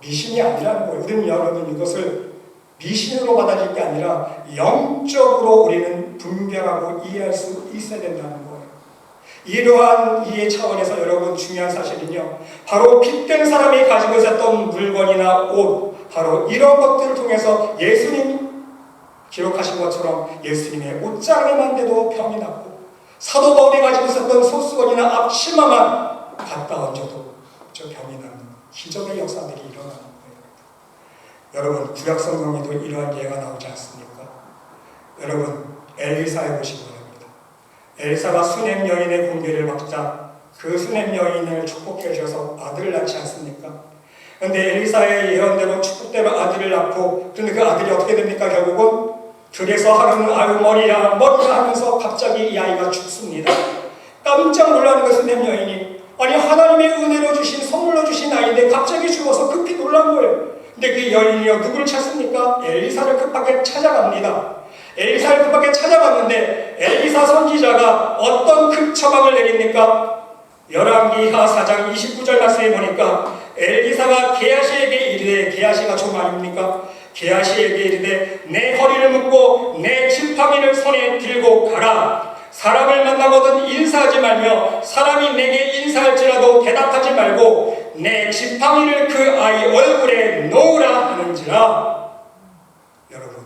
미신이 아니라는 거예요. 우리는 여러분 이것을 미신으로 받아들일 게 아니라 영적으로 우리는 분별하고 이해할 수 있어야 된다는 거예요. 이러한 이해 차원에서 여러분 중요한 사실은요, 바로 빛된 사람이 가지고 있었던 물건이나 옷, 바로 이런 것들을 통해서 예수님 기록하신 것처럼 예수님의 옷자락에만 돼도 병이 났고 사도 바울이 가지고 있었던 소수건이나 앞치마만 갖다 얹어도 저 병이 나는 기적의 역사들이 일어나는 거예요. 여러분, 구약 성경에도 이러한 예가 나오지 않습니까? 여러분, 엘리사에 보시기 바랍니다. 엘리사가 수냄 여인의 공개를 받자 그 수냄 여인을 축복해 주셔서 아들을 낳지 않습니까? 그런데 엘리사의 예언대로 축복대로 아들을 낳고, 그런데 그 아들이 어떻게 됩니까? 결국은 그래서 하루는 아유 머리야 하면서 갑자기 이 아이가 죽습니다. 깜짝 놀라는 것은 수냄 여인이, 아니 하나님의 은혜로 주신 선물로 주신 아이인데 갑자기 죽어서 급히 놀란 거예요. 근데 그 여인이요 누구를 찾습니까? 엘리사를 급하게 찾아갑니다. 엘리사를 급하게 찾아갔는데 엘리사 선지자가 어떤 큰 처방을 내립니까? 열왕기하 4장 29절 말씀에 보니까 엘리사가 게하시에게 이르되, 게하시가 종 아닙니까? 게하시에게 이르되 내 허리를 묶고 내 지팡이를 손에 들고 가라. 사람을 만나거든 인사하지 말며 사람이 내게 인사할지라도 대답하지 말고 내 지팡이를 그 아이 얼굴에 놓으라 하는지라. 여러분,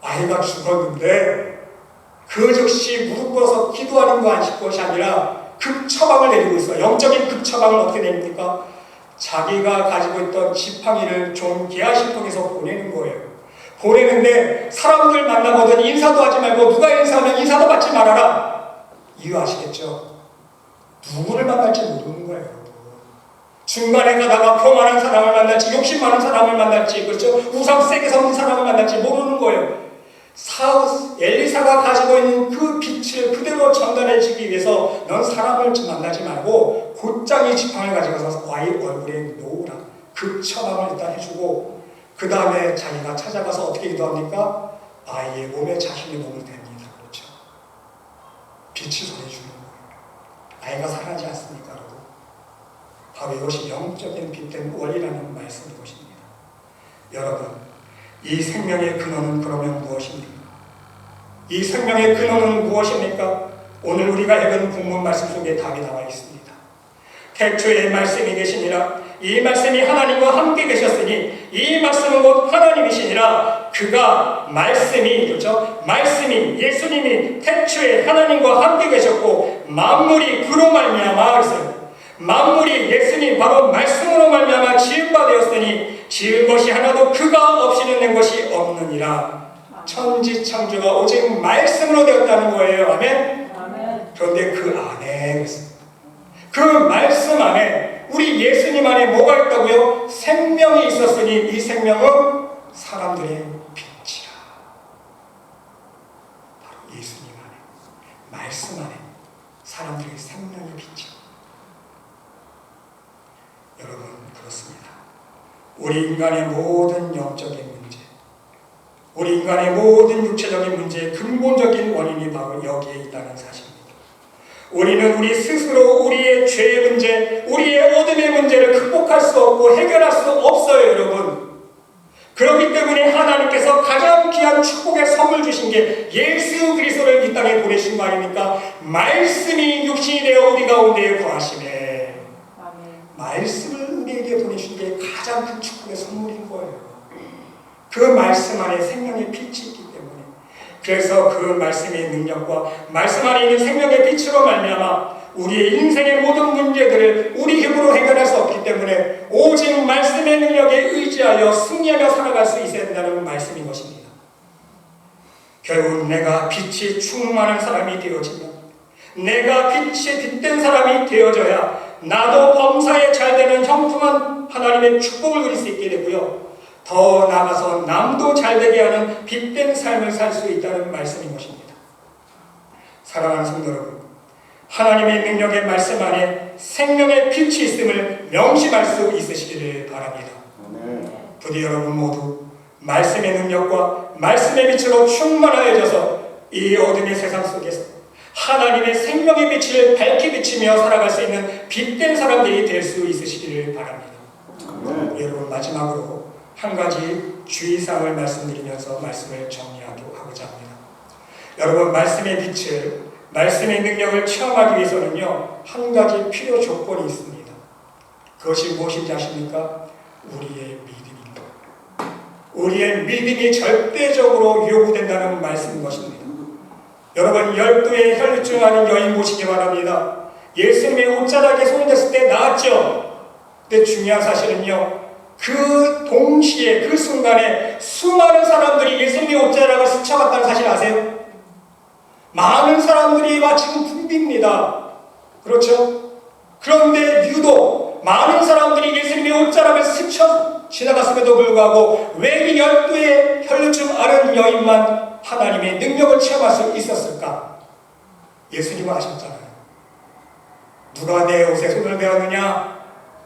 아이가 죽었는데 그 즉시 무릎 꿇어서 기도하는 것이 아니라 급처방을 내리고 있어요. 영적인 급처방을 어떻게 내립니까? 자기가 가지고 있던 지팡이를 종 게하시 통해서 보내는 거예요. 보내는데 사람들 만나거든 인사도 하지 말고 누가 인사하면 인사도 받지 말아라. 이유 아시겠죠? 누구를 만날지 모르는 거예요. 중간에 가다가 교만한 사람을 만날지 욕심 많은 사람을 만날지, 그렇죠? 우상 세게 섬는 사람을 만날지 모르는 거예요. 엘리사가 가지고 있는 그 빛을 그대로 전달해주기 위해서 넌 사람을 만나지 말고 곧장이 지팡이를 가져가서 아이 얼굴에 놓으라. 그 처방을 일단 해주고 그 다음에 자기가 찾아가서 어떻게 기도합니까? 아이의 몸에 자신의 몸을 댑니다. 그렇죠? 빛을 전해주는 거예요. 아이가 살아나지 않습니까? 여러분? 바로 이것이 영적인 빛된 원리라는 말씀인 것입니다. 여러분, 이 생명의 근원은 그러면 무엇입니까? 이 생명의 근원은 무엇입니까? 오늘 우리가 읽은 본문 말씀 속에 답이 나와 있습니다. 태초에 말씀이 계시니라. 이 말씀이 하나님과 함께 계셨으니 이 말씀은 곧 하나님이시니라. 그가 말씀이, 그렇죠? 말씀이, 예수님이 태초에 하나님과 함께 계셨고 만물이 그로 말미암아 그랬어요. 만물이 예수님 바로 말씀으로 말미암아 지은 바 되었으니 지은 것이 하나도 그가 없이는 낸 것이 없느니라. 천지 창조가 오직 말씀으로 되었다는 거예요. 아멘? 그런데 그 안에, 그 말씀 안에 우리 예수님 안에 뭐가 있다고요? 생명이 있었으니 이 생명은 사람들의 빛이라. 바로 예수님 안에, 말씀 안에 사람들의 생명의 빛이라. 여러분, 그렇습니다. 우리 인간의 모든 영적인 문제, 우리 인간의 모든 육체적인 문제의 근본적인 원인이 바로 여기에 있다는 사실입니다. 우리는 우리 스스로 우리의 죄의 문제, 우리의 어둠의 문제를 극복할 수 없고 해결할 수 없어요, 여러분. 그렇기 때문에 하나님께서 가장 귀한 축복의 선물 주신 게 예수 그리스도를 이 땅에 보내신 거 아닙니까? 말씀이 육신이 되어 우리 가운데에 거하시네. 말씀을 우리에게 보내신 게 가장 큰 축복의 선물인 거예요. 그 말씀 안에 생명의 빛이 있기 때문에, 그래서 그 말씀의 능력과 말씀 안에 있는 생명의 빛으로 말미암아 우리의 인생의 모든 문제들을 우리 힘으로 해결할 수 없기 때문에 오직 말씀의 능력에 의지하여 승리하며 살아갈 수 있어야 된다는 말씀인 것입니다. 결국 내가 빛이 충만한 사람이 되어지면, 내가 빛이 빛된 사람이 되어져야 나도 범사에 잘되는 형통한 하나님의 축복을 누릴 수 있게 되고요, 더 나아가서 남도 잘되게 하는 빛된 삶을 살 수 있다는 말씀인 것입니다. 사랑하는 성도 여러분, 하나님의 능력의 말씀 안에 생명의 빛이 있음을 명심할 수 있으시기를 바랍니다. 부디 여러분 모두 말씀의 능력과 말씀의 빛으로 충만하여져서 이 어둠의 세상 속에서 하나님의 생명의 빛을 밝게 비치며 살아갈 수 있는 빛된 사람들이 될 수 있으시기를 바랍니다. 여러분, 마지막으로 한 가지 주의사항을 말씀드리면서 말씀을 정리하고자 합니다. 여러분, 말씀의 빛을, 말씀의 능력을 체험하기 위해서는요, 한 가지 필요 조건이 있습니다. 그것이 무엇인지 아십니까? 우리의 믿음입니다. 우리의 믿음이 절대적으로 요구된다는 말씀인 것입니다. 여러분, 12의 혈류증 앓은 여인 보시기 바랍니다. 예수님의 옷자락에 손을 댔을 때 나았죠. 근데 중요한 사실은요, 그 동시에, 그 순간에 수많은 사람들이 예수님의 옷자락을 스쳐갔다는 사실 아세요? 많은 사람들이 마침 붐빕니다. 그렇죠? 그런데 유독 많은 사람들이 예수님의 옷자락을 스쳐 지나갔음에도 불구하고 왜 이 12의 혈류증 앓은 여인만 하나님의 능력을 체험할 수 있었을까? 예수님은 아셨잖아요. 누가 내 옷에 손을 대었느냐?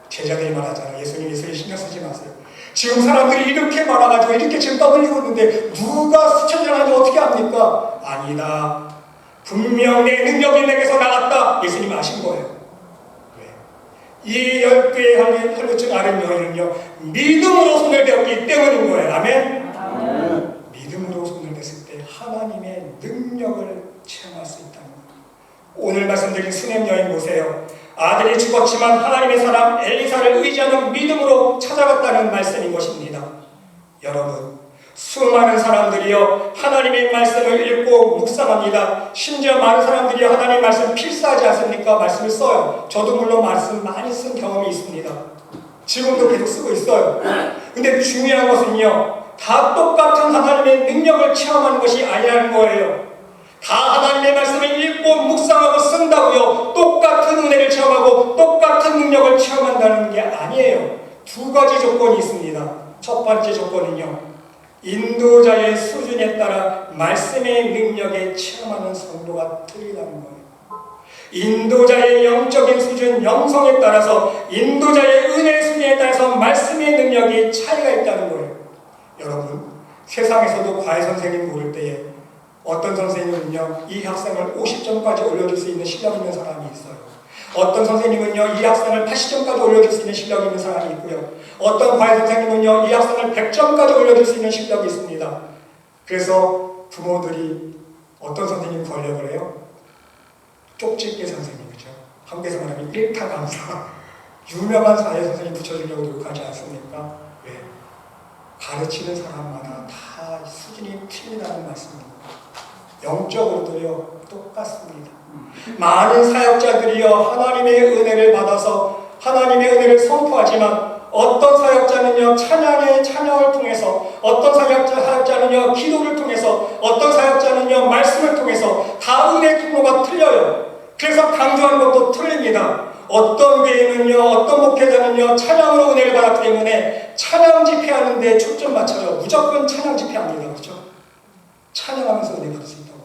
제자들이 말하잖아요. 예수님 신경 쓰지 마세요. 지금 사람들이 이렇게 많아가지고 이렇게 지금 떠들리고 있는데 누가 스쳐 지나가는지 어떻게 합니까? 아니다. 분명 내 능력이 내게서 나갔다. 예수님이 아신 거예요. 왜? 이 12의 혈류증 앓은 여인은요, 믿음으로 손을 대었기 때문인 거예요. 아멘? 믿음으로 손을 댔을 때 하나님의 능력을 체험할 수 있다는 거예요. 오늘 말씀드린 수냄 여인 보세요. 아들이 죽었지만 하나님의 사람 엘리사를 의지하는 믿음으로 찾아갔다는 말씀인 것입니다. 여러분, 수많은 사람들이요, 하나님의 말씀을 읽고 묵상합니다. 심지어 많은 사람들이 하나님의 말씀 필사하지 않습니까? 말씀을 써요. 저도 물론 말씀 많이 쓴 경험이 있습니다. 지금도 계속 쓰고 있어요. 근데 중요한 것은요, 다 똑같은 하나님의 능력을 체험하는 것이 아니라는 거예요. 다 하나님의 말씀을 읽고 묵상하고 쓴다고요, 똑같은 은혜를 체험하고 똑같은 능력을 체험한다는 게 아니에요. 두 가지 조건이 있습니다. 첫 번째 조건은요, 인도자의 수준에 따라 말씀의 능력에 체험하는 성도가 틀리다는 거예요. 인도자의 영적인 수준, 영성에 따라서, 인도자의 은혜 수준에 따라서 말씀의 능력이 차이가 있다는 거예요. 여러분, 세상에서도 과외 선생님 고를 때에 어떤 선생님은요, 이 학생을 50점까지 올려줄 수 있는 실력 있는 사람이 있어요. 어떤 선생님은요, 이 학생을 80점까지 올려줄 수 있는 실력 있는 사람이 있고요. 어떤 과외 선생님은요, 이 학생을 100점까지 올려줄 수 있는 실력이 있습니다. 그래서 부모들이 어떤 선생님 권력을 해요? 쪽집게 선생님이죠. 한국에서 말하면 1타 강사. 유명한 사회 선생님 붙여주려고 노력하지 않습니까? 왜? 가르치는 사람마다 다 수준이 틀리다는 말씀입니다. 영적으로도요, 똑같습니다. 많은 사역자들이요, 하나님의 은혜를 받아서 하나님의 은혜를 선포하지만, 어떤 사역자는요, 찬양을 통해서, 어떤 사역자는요, 기도를 통해서, 어떤 사역자는요, 말씀을 통해서 다 은혜 통로가 틀려요. 그래서 강조하는 것도 틀립니다. 어떤 교회는요, 어떤 목회자는요, 찬양으로 은혜를 받았기 때문에 찬양 집회하는데 초점 맞춰요. 무조건 찬양 집회합니다. 그렇죠? 찬양하면서 은혜 받을 수 있다고.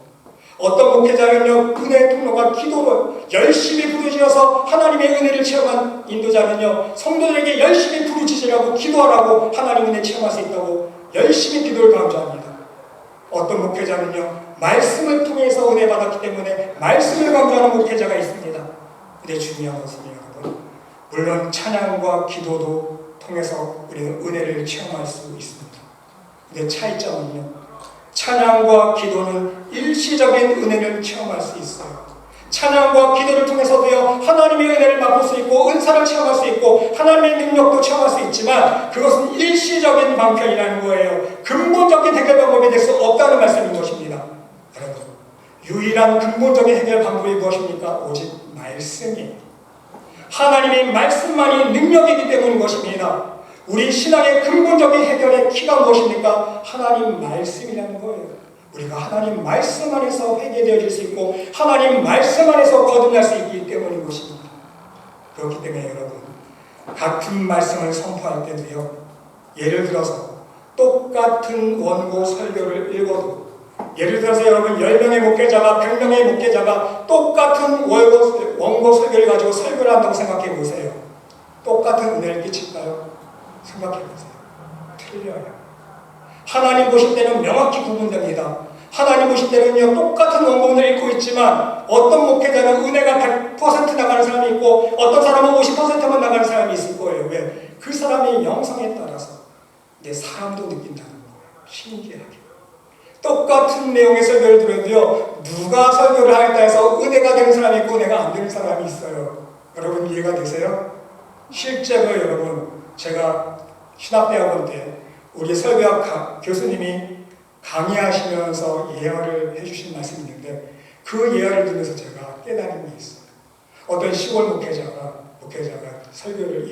어떤 목회자는요, 은혜의 통로가 기도로 열심히 부르짖어서 하나님의 은혜를 체험한 인도자는요, 성도들에게 열심히 부르짖으라고 기도하라고 하나님 은혜 체험할 수 있다고 열심히 기도를 강조합니다. 어떤 목회자는요, 말씀을 통해서 은혜 받았기 때문에 말씀을 강조하는 목회자가 있습니다. 근데 중요한 것은 여러분, 물론 찬양과 기도도 통해서 우리는 은혜를 체험할 수 있습니다. 근데 차이점은요, 찬양과 기도는 일시적인 은혜를 체험할 수 있어요. 찬양과 기도를 통해서도요, 하나님의 은혜를 맛볼 수 있고 은사를 체험할 수 있고 하나님의 능력도 체험할 수 있지만 그것은 일시적인 방편이라는 거예요. 근본적인 해결 방법이 될 수 없다는 말씀인 것입니다. 여러분, 유일한 근본적인 해결 방법이 무엇입니까? 오직 말씀이에요. 하나님의 말씀만이 능력이기 때문인 것입니다. 우리 신앙의 근본적인 해결의 키가 무엇입니까? 하나님 말씀이라는 거예요. 우리가 하나님 말씀 안에서 회개되어질 수 있고 하나님 말씀 안에서 거듭날 수 있기 때문인 것입니다. 그렇기 때문에 여러분, 같은 말씀을 선포할 때도요, 예를 들어서 똑같은 원고 설교를 읽어도, 예를 들어서 여러분 10명의 목회자가 100명의 목회자가 똑같은 원고 설교를 가지고 설교를 한다고 생각해 보세요. 똑같은 은혜를 끼칠까요? 생각해 보세요. 틀려요. 하나님 보실 때는 명확히 구분됩니다. 하나님 보실 때는요, 똑같은 원본을 읽고 있지만 어떤 목회자는 은혜가 100% 나가는 사람이 있고 어떤 사람은 50%만 나가는 사람이 있을 거예요. 왜? 그 사람의 영성에 따라서 내 사람도 느낀다는 거예요. 신기하게. 똑같은 내용의 설교를 들어도요, 누가 설교를 하겠다 해서 은혜가 되는 사람이 있고 은혜가 안 되는 사람이 있어요. 여러분 이해가 되세요? 실제로 여러분, 제가 신학대학원 때 우리 설교학 교수님이 강의하시면서 예언을 해주신 말씀이 있는데 그 예언을 들으면서 제가 깨달은 게 있어요. 어떤 시골 목회자가 설교를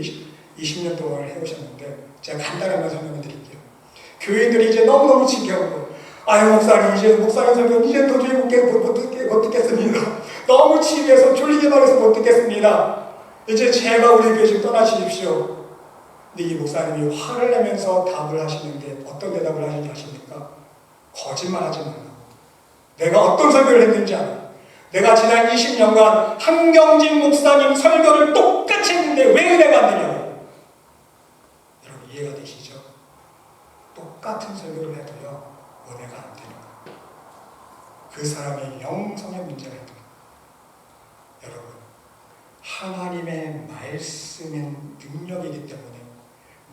20년 동안 해오셨는데 제가 간단하게 설명을 드릴게요. 교인들이 이제 너무너무 지겨워. 아유 목사님, 이제 목사님 설교 이제 도저히 못 듣겠습니다. 너무 지겨워서 졸리기만 해서 못 듣겠습니다. 이제 제가 우리 교회 좀 떠나시십시오. 근데 이 목사님이 화를 내면서 답을 하시는데 어떤 대답을 하시는지 아십니까? 거짓말하지 말라. 내가 어떤 설교를 했는지 알아. 내가 지난 20년간 한경진 목사님 설교를 똑같이 했는데 왜 은혜가 안 되냐고요. 여러분 이해가 되시죠? 똑같은 설교를 해도요, 은혜가 안 되는 거예요. 그 사람의 영성에 문제가 있는 거예요. 여러분, 하나님의 말씀은 능력이기 때문에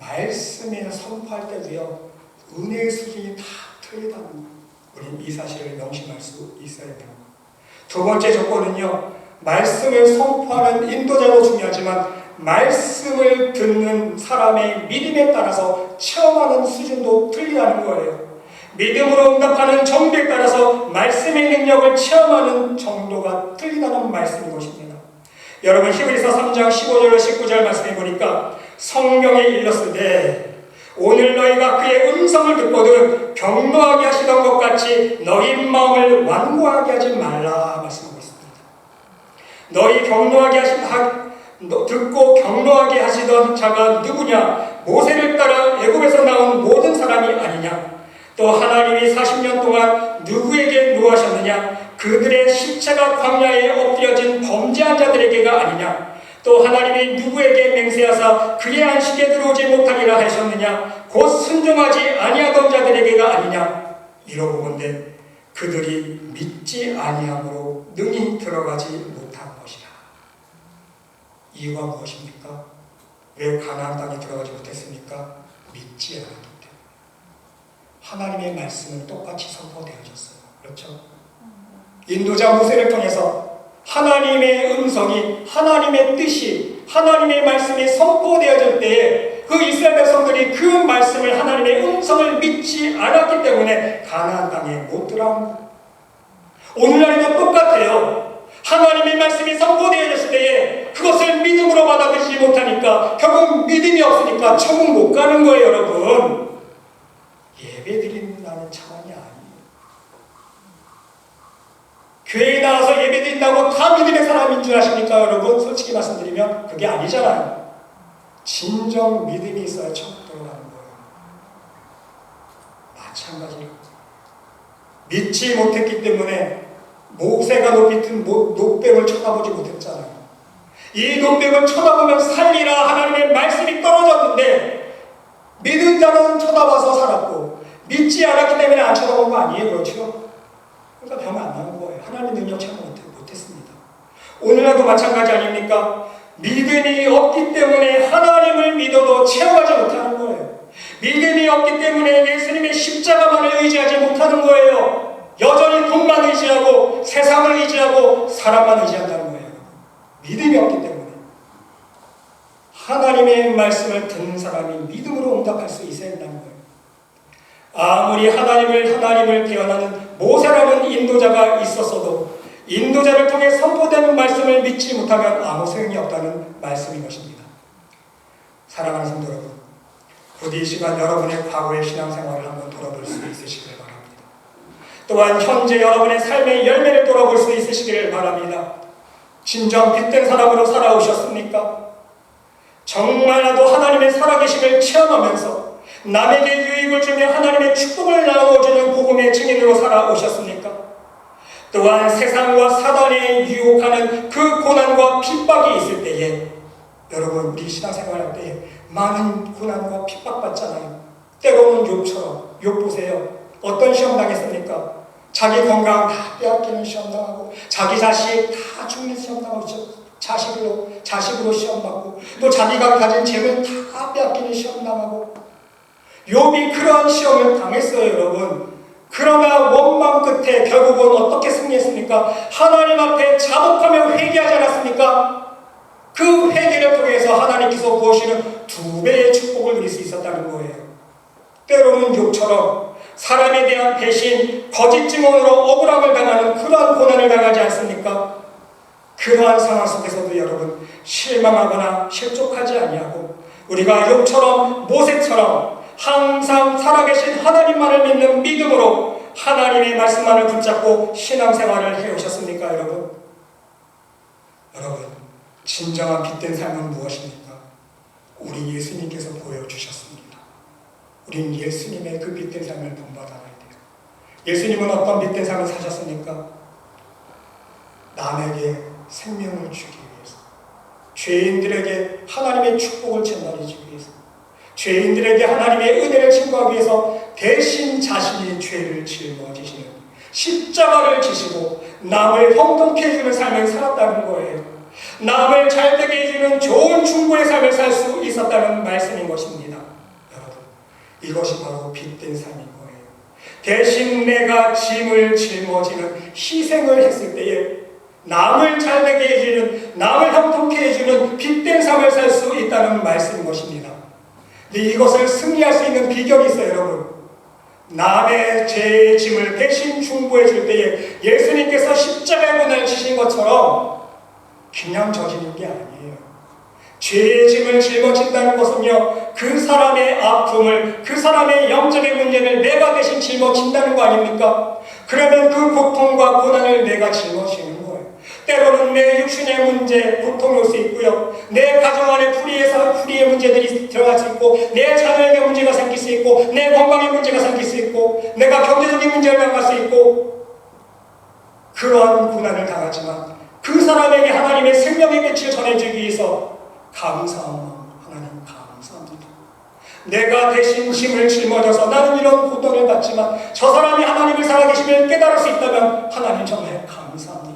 말씀에 선포할 때도요, 은혜의 수준이 다 틀리다는 거예요. 우리는 이 사실을 명심할 수 있어야 됩니다. 두 번째 조건은요, 말씀을 선포하는 인도자도 중요하지만 말씀을 듣는 사람의 믿음에 따라서 체험하는 수준도 틀리다는 거예요. 믿음으로 응답하는 정도에 따라서 말씀의 능력을 체험하는 정도가 틀리다는 말씀인 것입니다. 여러분 히브리서 3장 15절로 19절 말씀해 보니까 성경에 일렀으되 오늘 너희가 그의 음성을 듣거든 경노하게 하시던 것 같이 너희 마음을 완고하게 하지 말라 말씀하고 있습니다. 너희 듣고 경노하게 하시던 자가 누구냐? 모세를 따라 애굽에서 나온 모든 사람이 아니냐? 또 하나님이 40년 동안 누구에게 노하셨느냐? 그들의 시체가 광야에 엎드려진 범죄한 자들에게가 아니냐? 또 하나님이 누구에게 맹세하사 그의 안식에 들어오지 못하리라 하셨느냐? 곧 순종하지 아니하던 자들에게가 아니냐? 이러고 본데 그들이 믿지 아니함으로 능히 들어가지 못한 것이라. 이유가 무엇입니까? 왜 가나안 땅에 들어가지 못했습니까? 믿지 않았기 때문에. 하나님의 말씀은 똑같이 선포되어졌어요. 그렇죠? 인도자 모세를 통해서 하나님의 음성이, 하나님의 뜻이, 하나님의 말씀이 선포되어질 때에 그 이스라엘 백성들이 그 말씀을, 하나님의 음성을 믿지 않았기 때문에 가나안 땅에 못 들어갑니다. 오늘날에도 똑같아요. 하나님의 말씀이 선포되어졌을 때에 그것을 믿음으로 받아들이지 못하니까 결국 믿음이 없으니까 천국 못 가는 거예요. 여러분, 예배 드린다는 차원이 아니에요. 교회에 나와서 예배드린다고 다 믿음의 사람인 줄 아십니까? 여러분, 솔직히 말씀드리면 그게 아니잖아요. 진정 믿음이 있어야 천국 들어가는 거예요. 마찬가지로 믿지 못했기 때문에 모세가 높이 든 노뱀을 쳐다보지 못했잖아요. 이 노뱀을 쳐다보면 살리라 하나님의 말씀이 떨어졌는데 믿은 자는 쳐다봐서 살았고 믿지 않았기 때문에 안 쳐다본 거 아니에요. 그렇죠? 그러니까 병 안 나는 거예요. 하나님의 능력 체험 못했습니다. 오늘날도 마찬가지 아닙니까? 믿음이 없기 때문에 하나님을 믿어도 체험하지 못하는 거예요. 믿음이 없기 때문에 예수님의 십자가만을 의지하지 못하는 거예요. 여전히 돈만 의지하고 세상을 의지하고 사람만 의지한다는 거예요. 믿음이 없기 때문에. 하나님의 말씀을 듣는 사람이 믿음으로 응답할 수 있어야 한다는 거예요. 아무리 하나님을 대언하는 모세라는 인도자가 있었어도 인도자를 통해 선포되는 말씀을 믿지 못하면 아무 소용이 없다는 말씀인 것입니다. 사랑하는 성도 여러분, 부디 이 시간 여러분의 과거의 신앙생활을 한번 돌아볼 수 있으시길 바랍니다. 또한 현재 여러분의 삶의 열매를 돌아볼 수 있으시기를 바랍니다. 진정 빛된 사람으로 살아오셨습니까? 정말로 하나님의 살아계심을 체험하면서 남에게 유익을 주며 하나님의 축복을 나눠주는 복음의 증인으로 살아오셨습니까? 또한 세상과 사단에 유혹하는 그 고난과 핍박이 있을 때에 여러분, 우리 신앙생활할 때에 많은 고난과 핍박받잖아요. 때로는 욥처럼. 욥 보세요. 어떤 시험 당했습니까? 자기 건강 다 빼앗기는 시험 당하고 자기 자식 다 죽는 시험 당하고 자식으로 시험 받고 또 자기가 가진 재물 다 빼앗기는 시험 당하고 욥이 그런 시험을 당했어요. 여러분. 그러나 원망 끝에 결국은 어떻게 승리했습니까? 하나님 앞에 자복하며 회개하지 않았습니까? 그 회개를 통해서 하나님께서 부으시는 2배의 축복을 누릴 수 있었다는 거예요. 때로는 욥처럼 사람에 대한 배신, 거짓 증언으로 억울함을 당하는 그러한 고난을 당하지 않습니까? 그러한 상황 속에서도 여러분 실망하거나 실족하지 아니하고 우리가 욥처럼 모세처럼 항상 살아계신 하나님만을 믿는 믿음으로 하나님의 말씀만을 붙잡고 신앙생활을 해오셨습니까? 여러분, 진정한 빛된 삶은 무엇입니까? 우리 예수님께서 보여주셨습니다. 우린 예수님의 그 빛된 삶을 본받아야 돼요. 예수님은 어떤 빛된 삶을 사셨습니까? 남에게 생명을 주기 위해서, 죄인들에게 하나님의 축복을 전달해주기 위해서, 죄인들에게 하나님의 은혜를 증거하기 위해서 대신 자신이 죄를 짊어지시는 십자가를 지시고 남을 형통케 해주는 삶을 살았다는 거예요. 남을 잘되게 해주는 좋은 중보의 삶을 살 수 있었다는 말씀인 것입니다. 여러분, 이것이 바로 빛된 삶인 거예요. 대신 내가 짐을 짊어지는 희생을 했을 때에 남을 잘되게 해주는, 남을 형통케 해주는 빛된 삶을 살 수 있다는 말씀인 것입니다. 이것을 승리할 수 있는 비결이 있어요. 여러분, 남의 죄의 짐을 대신 중보해 줄 때에 예수님께서 십자가의 고난을 지신 것처럼 그냥 저지는 게 아니에요. 죄의 짐을 짊어진다는 것은요, 그 사람의 아픔을, 그 사람의 영적인 문제를 내가 대신 짊어진다는 거 아닙니까? 그러면 그 고통과 고난을 내가 짊어지는 거예요. 때로는 내 육신의 문제, 고통이 올 수 있고요. 내 가정 안에 불의의 문제들이 들어갈 수 있고, 내 자녀에게 문제가 생길 수 있고, 내 건강에 문제가 생길 수 있고, 내가 경제적인 문제를 당할 수 있고, 그러한 고난을 당하지만 그 사람에게 하나님의 생명의 빛을 전해주기 위해서 감사합니다. 하나님 감사합니다. 내가 대신 짐을 짊어져서 나는 이런 고통을 받지만 저 사람이 하나님을 살아계심을 깨달을 수 있다면 하나님 정말 감사합니다.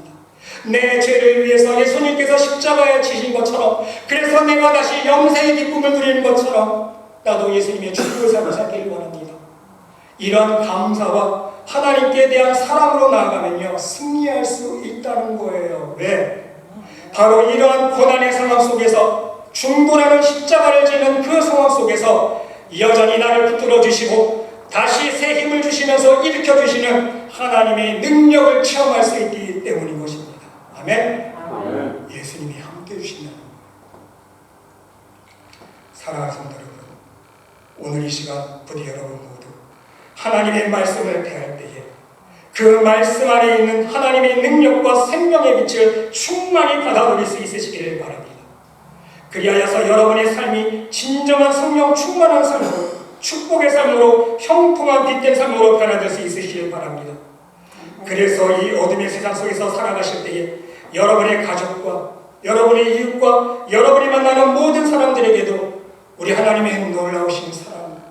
내 죄를 위해서 예수님께서 십자가에 지신 것처럼, 그래서 내가 다시 영생의 기쁨을 누리는 것처럼 나도 예수님의 축복의 삶을 살기를 원합니다. 이런 감사와 하나님께 대한 사랑으로 나아가면요, 승리할 수 있다는 거예요. 왜? 바로 이러한 고난의 상황 속에서, 중보라는 십자가를 지는 그 상황 속에서 여전히 나를 붙들어 주시고 다시 새 힘을 주시면서 일으켜 주시는 하나님의 능력을 체험할 수 있기 때문인 것입니다. 아멘. 아멘. 예수님이 함께 해주신다는 거예요. 사랑하는 성도 여러분, 오늘 이 시간 부디 여러분 모두 하나님의 말씀을 대할 때에 그 말씀 안에 있는 하나님의 능력과 생명의 빛을 충만히 받아들일 수 있으시기를 바랍니다. 그리하여서 여러분의 삶이 진정한 성령 충만한 삶으로, 축복의 삶으로, 형통한 빛된 삶으로 변화될 수 있으시길 바랍니다. 그래서 이 어둠의 세상 속에서 살아가실 때에 여러분의 가족과 여러분의 이웃과 여러분이 만나는 모든 사람들에게도 우리 하나님의 놀라우신 사랑,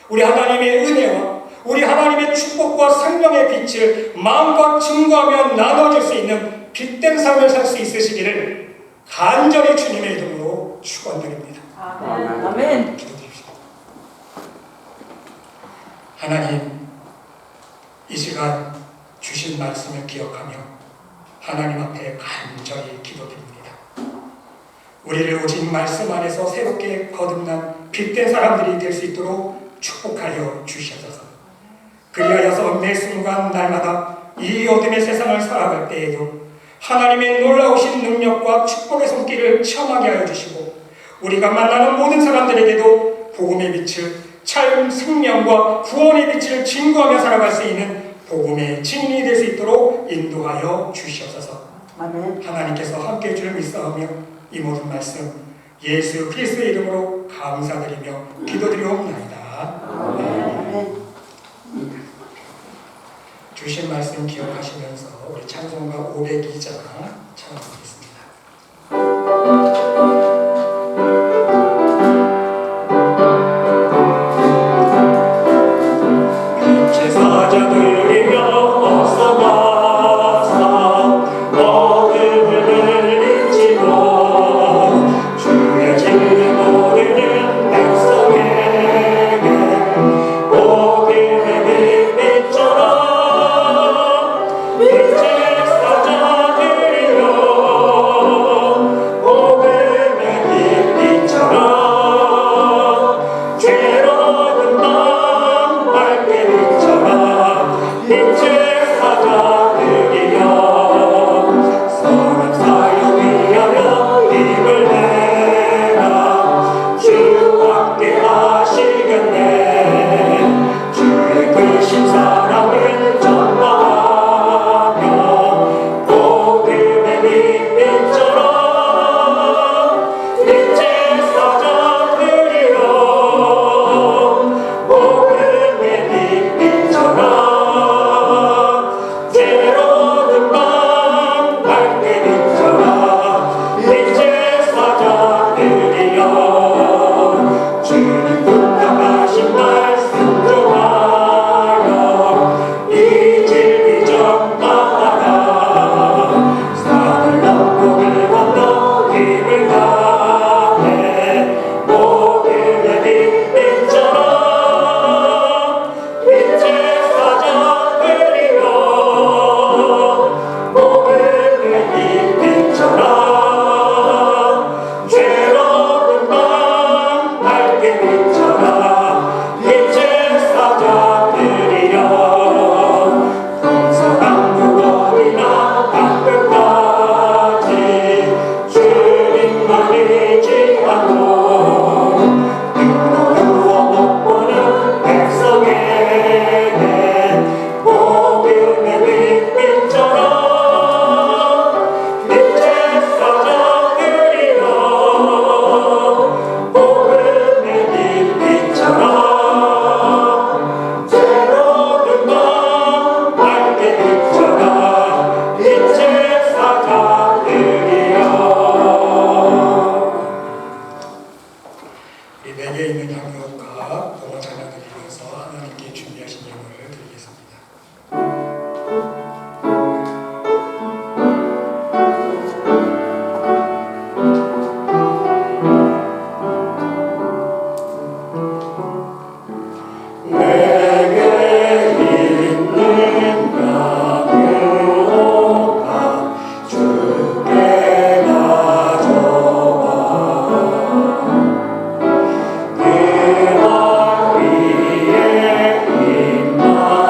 우리 하나님의 은혜와 우리 하나님의 축복과 생명의 빛을 마음껏 증거하며 나눠줄 수 있는 빛된 삶을 살 수 있으시기를 간절히 주님의 이름으로 축원드립니다. 아멘. 기도드립시다. 하나님, 이 시간 주신 말씀을 기억하며 하나님 앞에 간절히 기도드립니다. 우리를 오직 말씀 안에서 새롭게 거듭난 빛된 사람들이 될 수 있도록 축복하여 주시옵소서. 그리하여서 매 순간 날마다 이 어둠의 세상을 살아갈 때에도 하나님의 놀라우신 능력과 축복의 손길을 체험하게 하여 주시고 우리가 만나는 모든 사람들에게도 복음의 빛을, 참 생명과 구원의 빛을 증거하며 살아갈 수 있는 복음의 증인이 될 수 있도록 인도하여 주시옵소서. 아멘. 하나님께서 함께해 주를 믿사오며 이 모든 말씀 예수 그리스도의 이름으로 감사드리며 기도드리옵나이다. 아멘. 주신 말씀 기억하시면서 우리 찬송가 502장 찬양하겠습니다. 빛의 사자들이여 어서 와서 어둠을 비치고 주의 진리 모르는 백성에게 복음의 빛처럼 빛의 사자들이여 복음의 빛처럼 괴로운 마음 밝게 비춰라 빛의 사자들이여 선한 사역 위하여 힘을 내라 주 함께 하시겠네 주의 크신 사랑을 전파하며 복음의 빛처럼 빛의 사자들이여 복음의 빛처럼 괴로운 마음 밝게 비춰라 빛의 사자들이여 주님 부탁하신 말씀 좋아요 이질이 전파하라 산을 넘고 길 건너 힘을 다해 복음의 빛처럼 빛의 사자들이여 복음의 빛처럼 괴로운 마음 밝게 비춰라 빛의 사자들이여 동서남북어디나 땅끝까지 주님만 의지하고 눈으로 못 보는 백성에게 복음의 빛처럼 빛의 사자들이여 복음의 빛처럼 괴로운 마음 밝게 비춰라 빛의 사자들이여. 우리 내게 있는 향유과 봉헌 찬양 드리면서 하나님께 준비하신 예물을 드리겠습니다. 내게 있는 향유가 주께 가져와 그날 위에 입만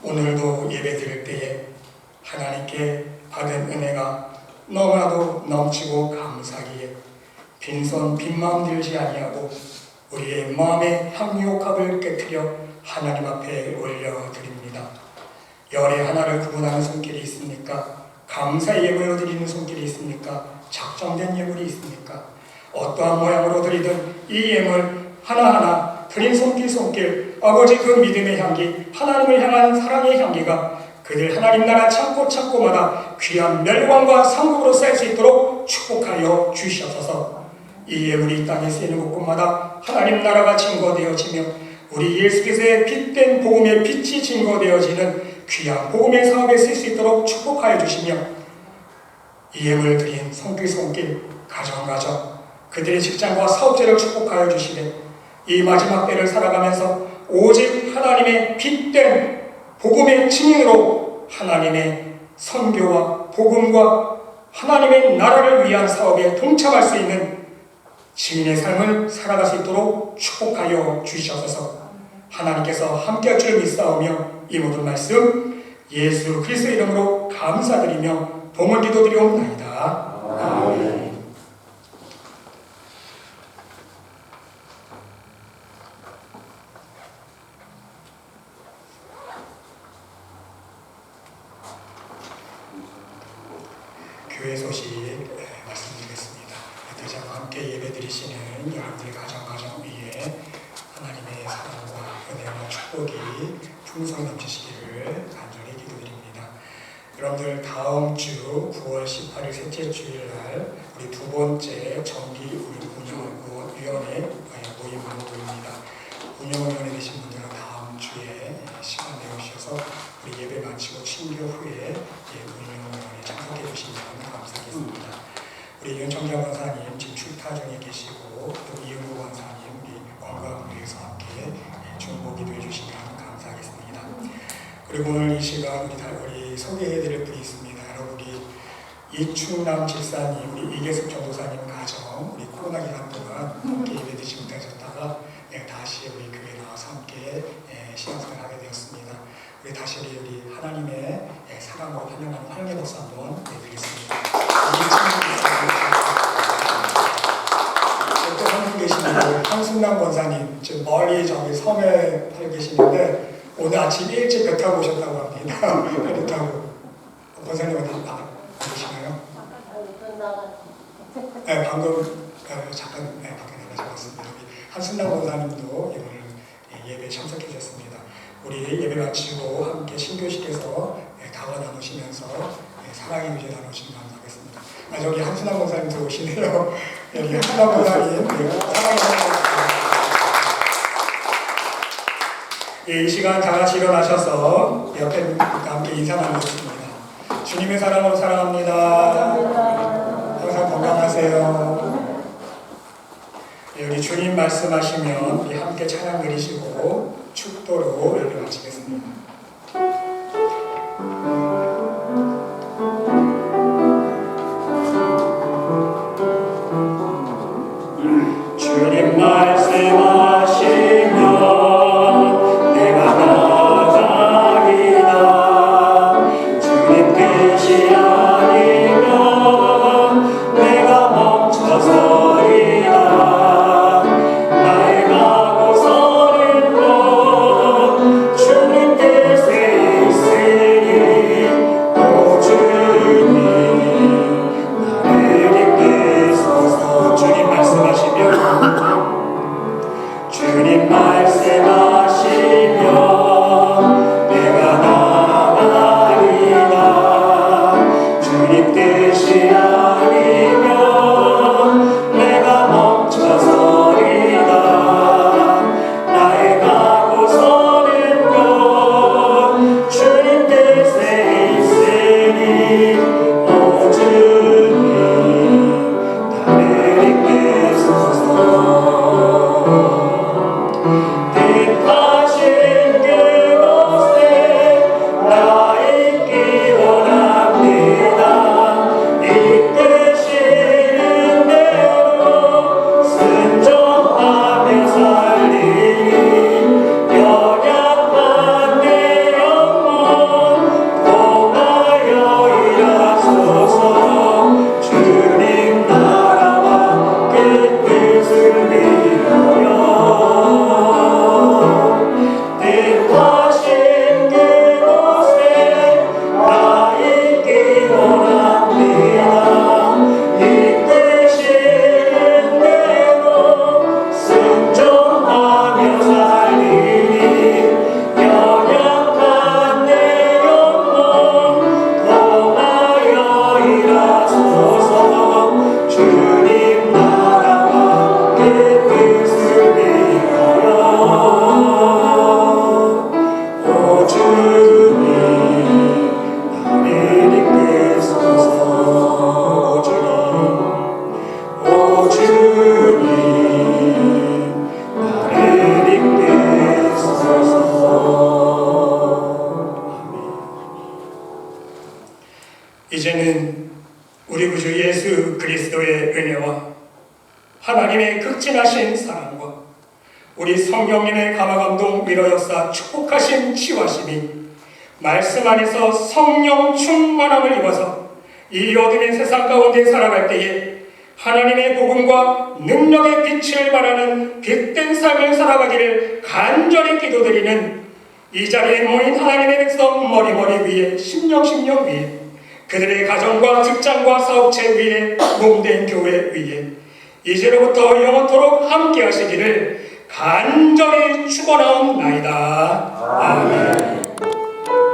오늘도 예배 드릴 때에 하나님께 받은 은혜가 너무나도 넘치고 감사하기에 빈손 빈마음 들지 아니하고 우리의 마음의 향유옥합을 깨뜨려 하나님 앞에 올려드립니다. 열의 하나를 구분하는 손길이 있습니까? 감사의 예물로 드리는 손길이 있습니까? 작정된 예물이 있습니까? 어떠한 모양으로 드리든 이 예물 하나하나 드린 손길 아버지 그 믿음의 향기, 하나님을 향한 사랑의 향기가 그들 하나님 나라 창고마다 귀한 멸관과 상급으로 쌓일 수 있도록 축복하여 주시옵소서. 이 예물이 이 땅에 쓰이는 곳곳마다 하나님 나라가 증거되어지며 우리 예수 그리스도의 빛된 복음의 빛이 증거되어지는 귀한 복음의 사업에 쓸 수 있도록 축복하여 주시며 이 예물 드린 손길 가정 그들의 직장과 사업체를 축복하여 주시되 이 마지막 때를 살아가면서 오직 하나님의 빛된 복음의 증인으로 하나님의 선교와 복음과 하나님의 나라를 위한 사업에 동참할 수 있는 증인의 삶을 살아갈 수 있도록 축복하여 주시옵소서. 하나님께서 함께할 줄을 믿사오며 이 모든 말씀 예수 그리스도의 이름으로 감사드리며 봉헌 기도드리옵나이다. 아멘. 교회 소식 말씀드리겠습니다. 저와 함께 예배드리시는 여러분들의 가정 위에 하나님의 사랑과 은혜와 축복이 풍성히 넘치시기를 간절히 기도드립니다. 여러분들 다음 주 9월 18일 셋째 주일날 우리 두 번째 정기 운영위원회 모임으로 모입니다. 운영위원회 되신 분들은 다음 주에 시간 내주셔서 우리 예배 마치고 친교 후에 운영위원회에 참석해 주시면 감사하겠습니다. 우리 윤청자 권사님 지금 출타 중에 계시고 또 이은구 권사님 우리 건강을 위해서 함께 중보기도 해주시면 감사하겠습니다. 그리고 오늘 이 시간 우리 소개해드릴 분이 있습니다. 여러분 우리 이충남 집사님 우리 이계숙 전도사님 가정 우리 코로나 기간 동안 함께 예배 드리지 못하셨다가 다시 우리 교회에 나와서 함께 신앙생활을 하게 되었습니다. 우리 다시 우리 하나님의 사랑으로 환영하는 환영의 박수 한번 드리겠습니다. 또 한 분 계시는 한순남 권사님 지금 멀리 저기 섬에 살고 계시는데 오늘 아침 일찍 배 타고 오셨다고 합니다. 배 타고 권사님 어디 계시나요? 네, 방금 잠깐 밖에 나가셨습니다. 한순남 권사님도 오늘 예배에 참석해 주셨습니다. 우리 예배 마치고 함께 신교식에서 다과 나누시면서 사랑의 유제 나누시면 감사하겠습니다. 저기 한순남 권사님 들어오시네요. 여기 한순남 권사님 사랑의 이 시간 다 같이 일어나셔서 옆에 분과 함께 인사 나누겠습니다. 주님의 사랑으로 사랑합니다. 항상 건강하세요. 우리 주님 말씀하시면 우리 함께 찬양 드리시고 축도로 예배 마치겠습니다. 주님 말씀하시면 내가 나가리라. 주님 뜻이 아니면 내가 멈춰서리라. 나의 가고 서는 곳 주님 뜻 이제는 우리 구주 예수 그리스도의 은혜와 하나님의 극진하신 사랑과 우리 성령님의 감화감동 위로 역사 축복하신 치유하심이 말씀 안에서 성령 충만함을 입어서 이 어둠의 세상 가운데 살아갈 때에 하나님의 복음과 능력의 빛을 발하는 빛된 삶을 살아가기를 간절히 기도드리는 이 자리에 모인 하나님의 백성 머리머리 위에 심령 위에 그들의 가정과 직장과 사업체 위에 몸된 교회 위에 이제로부터 영원토록 함께 하시기를 간절히 축원하옵나이다. 아멘.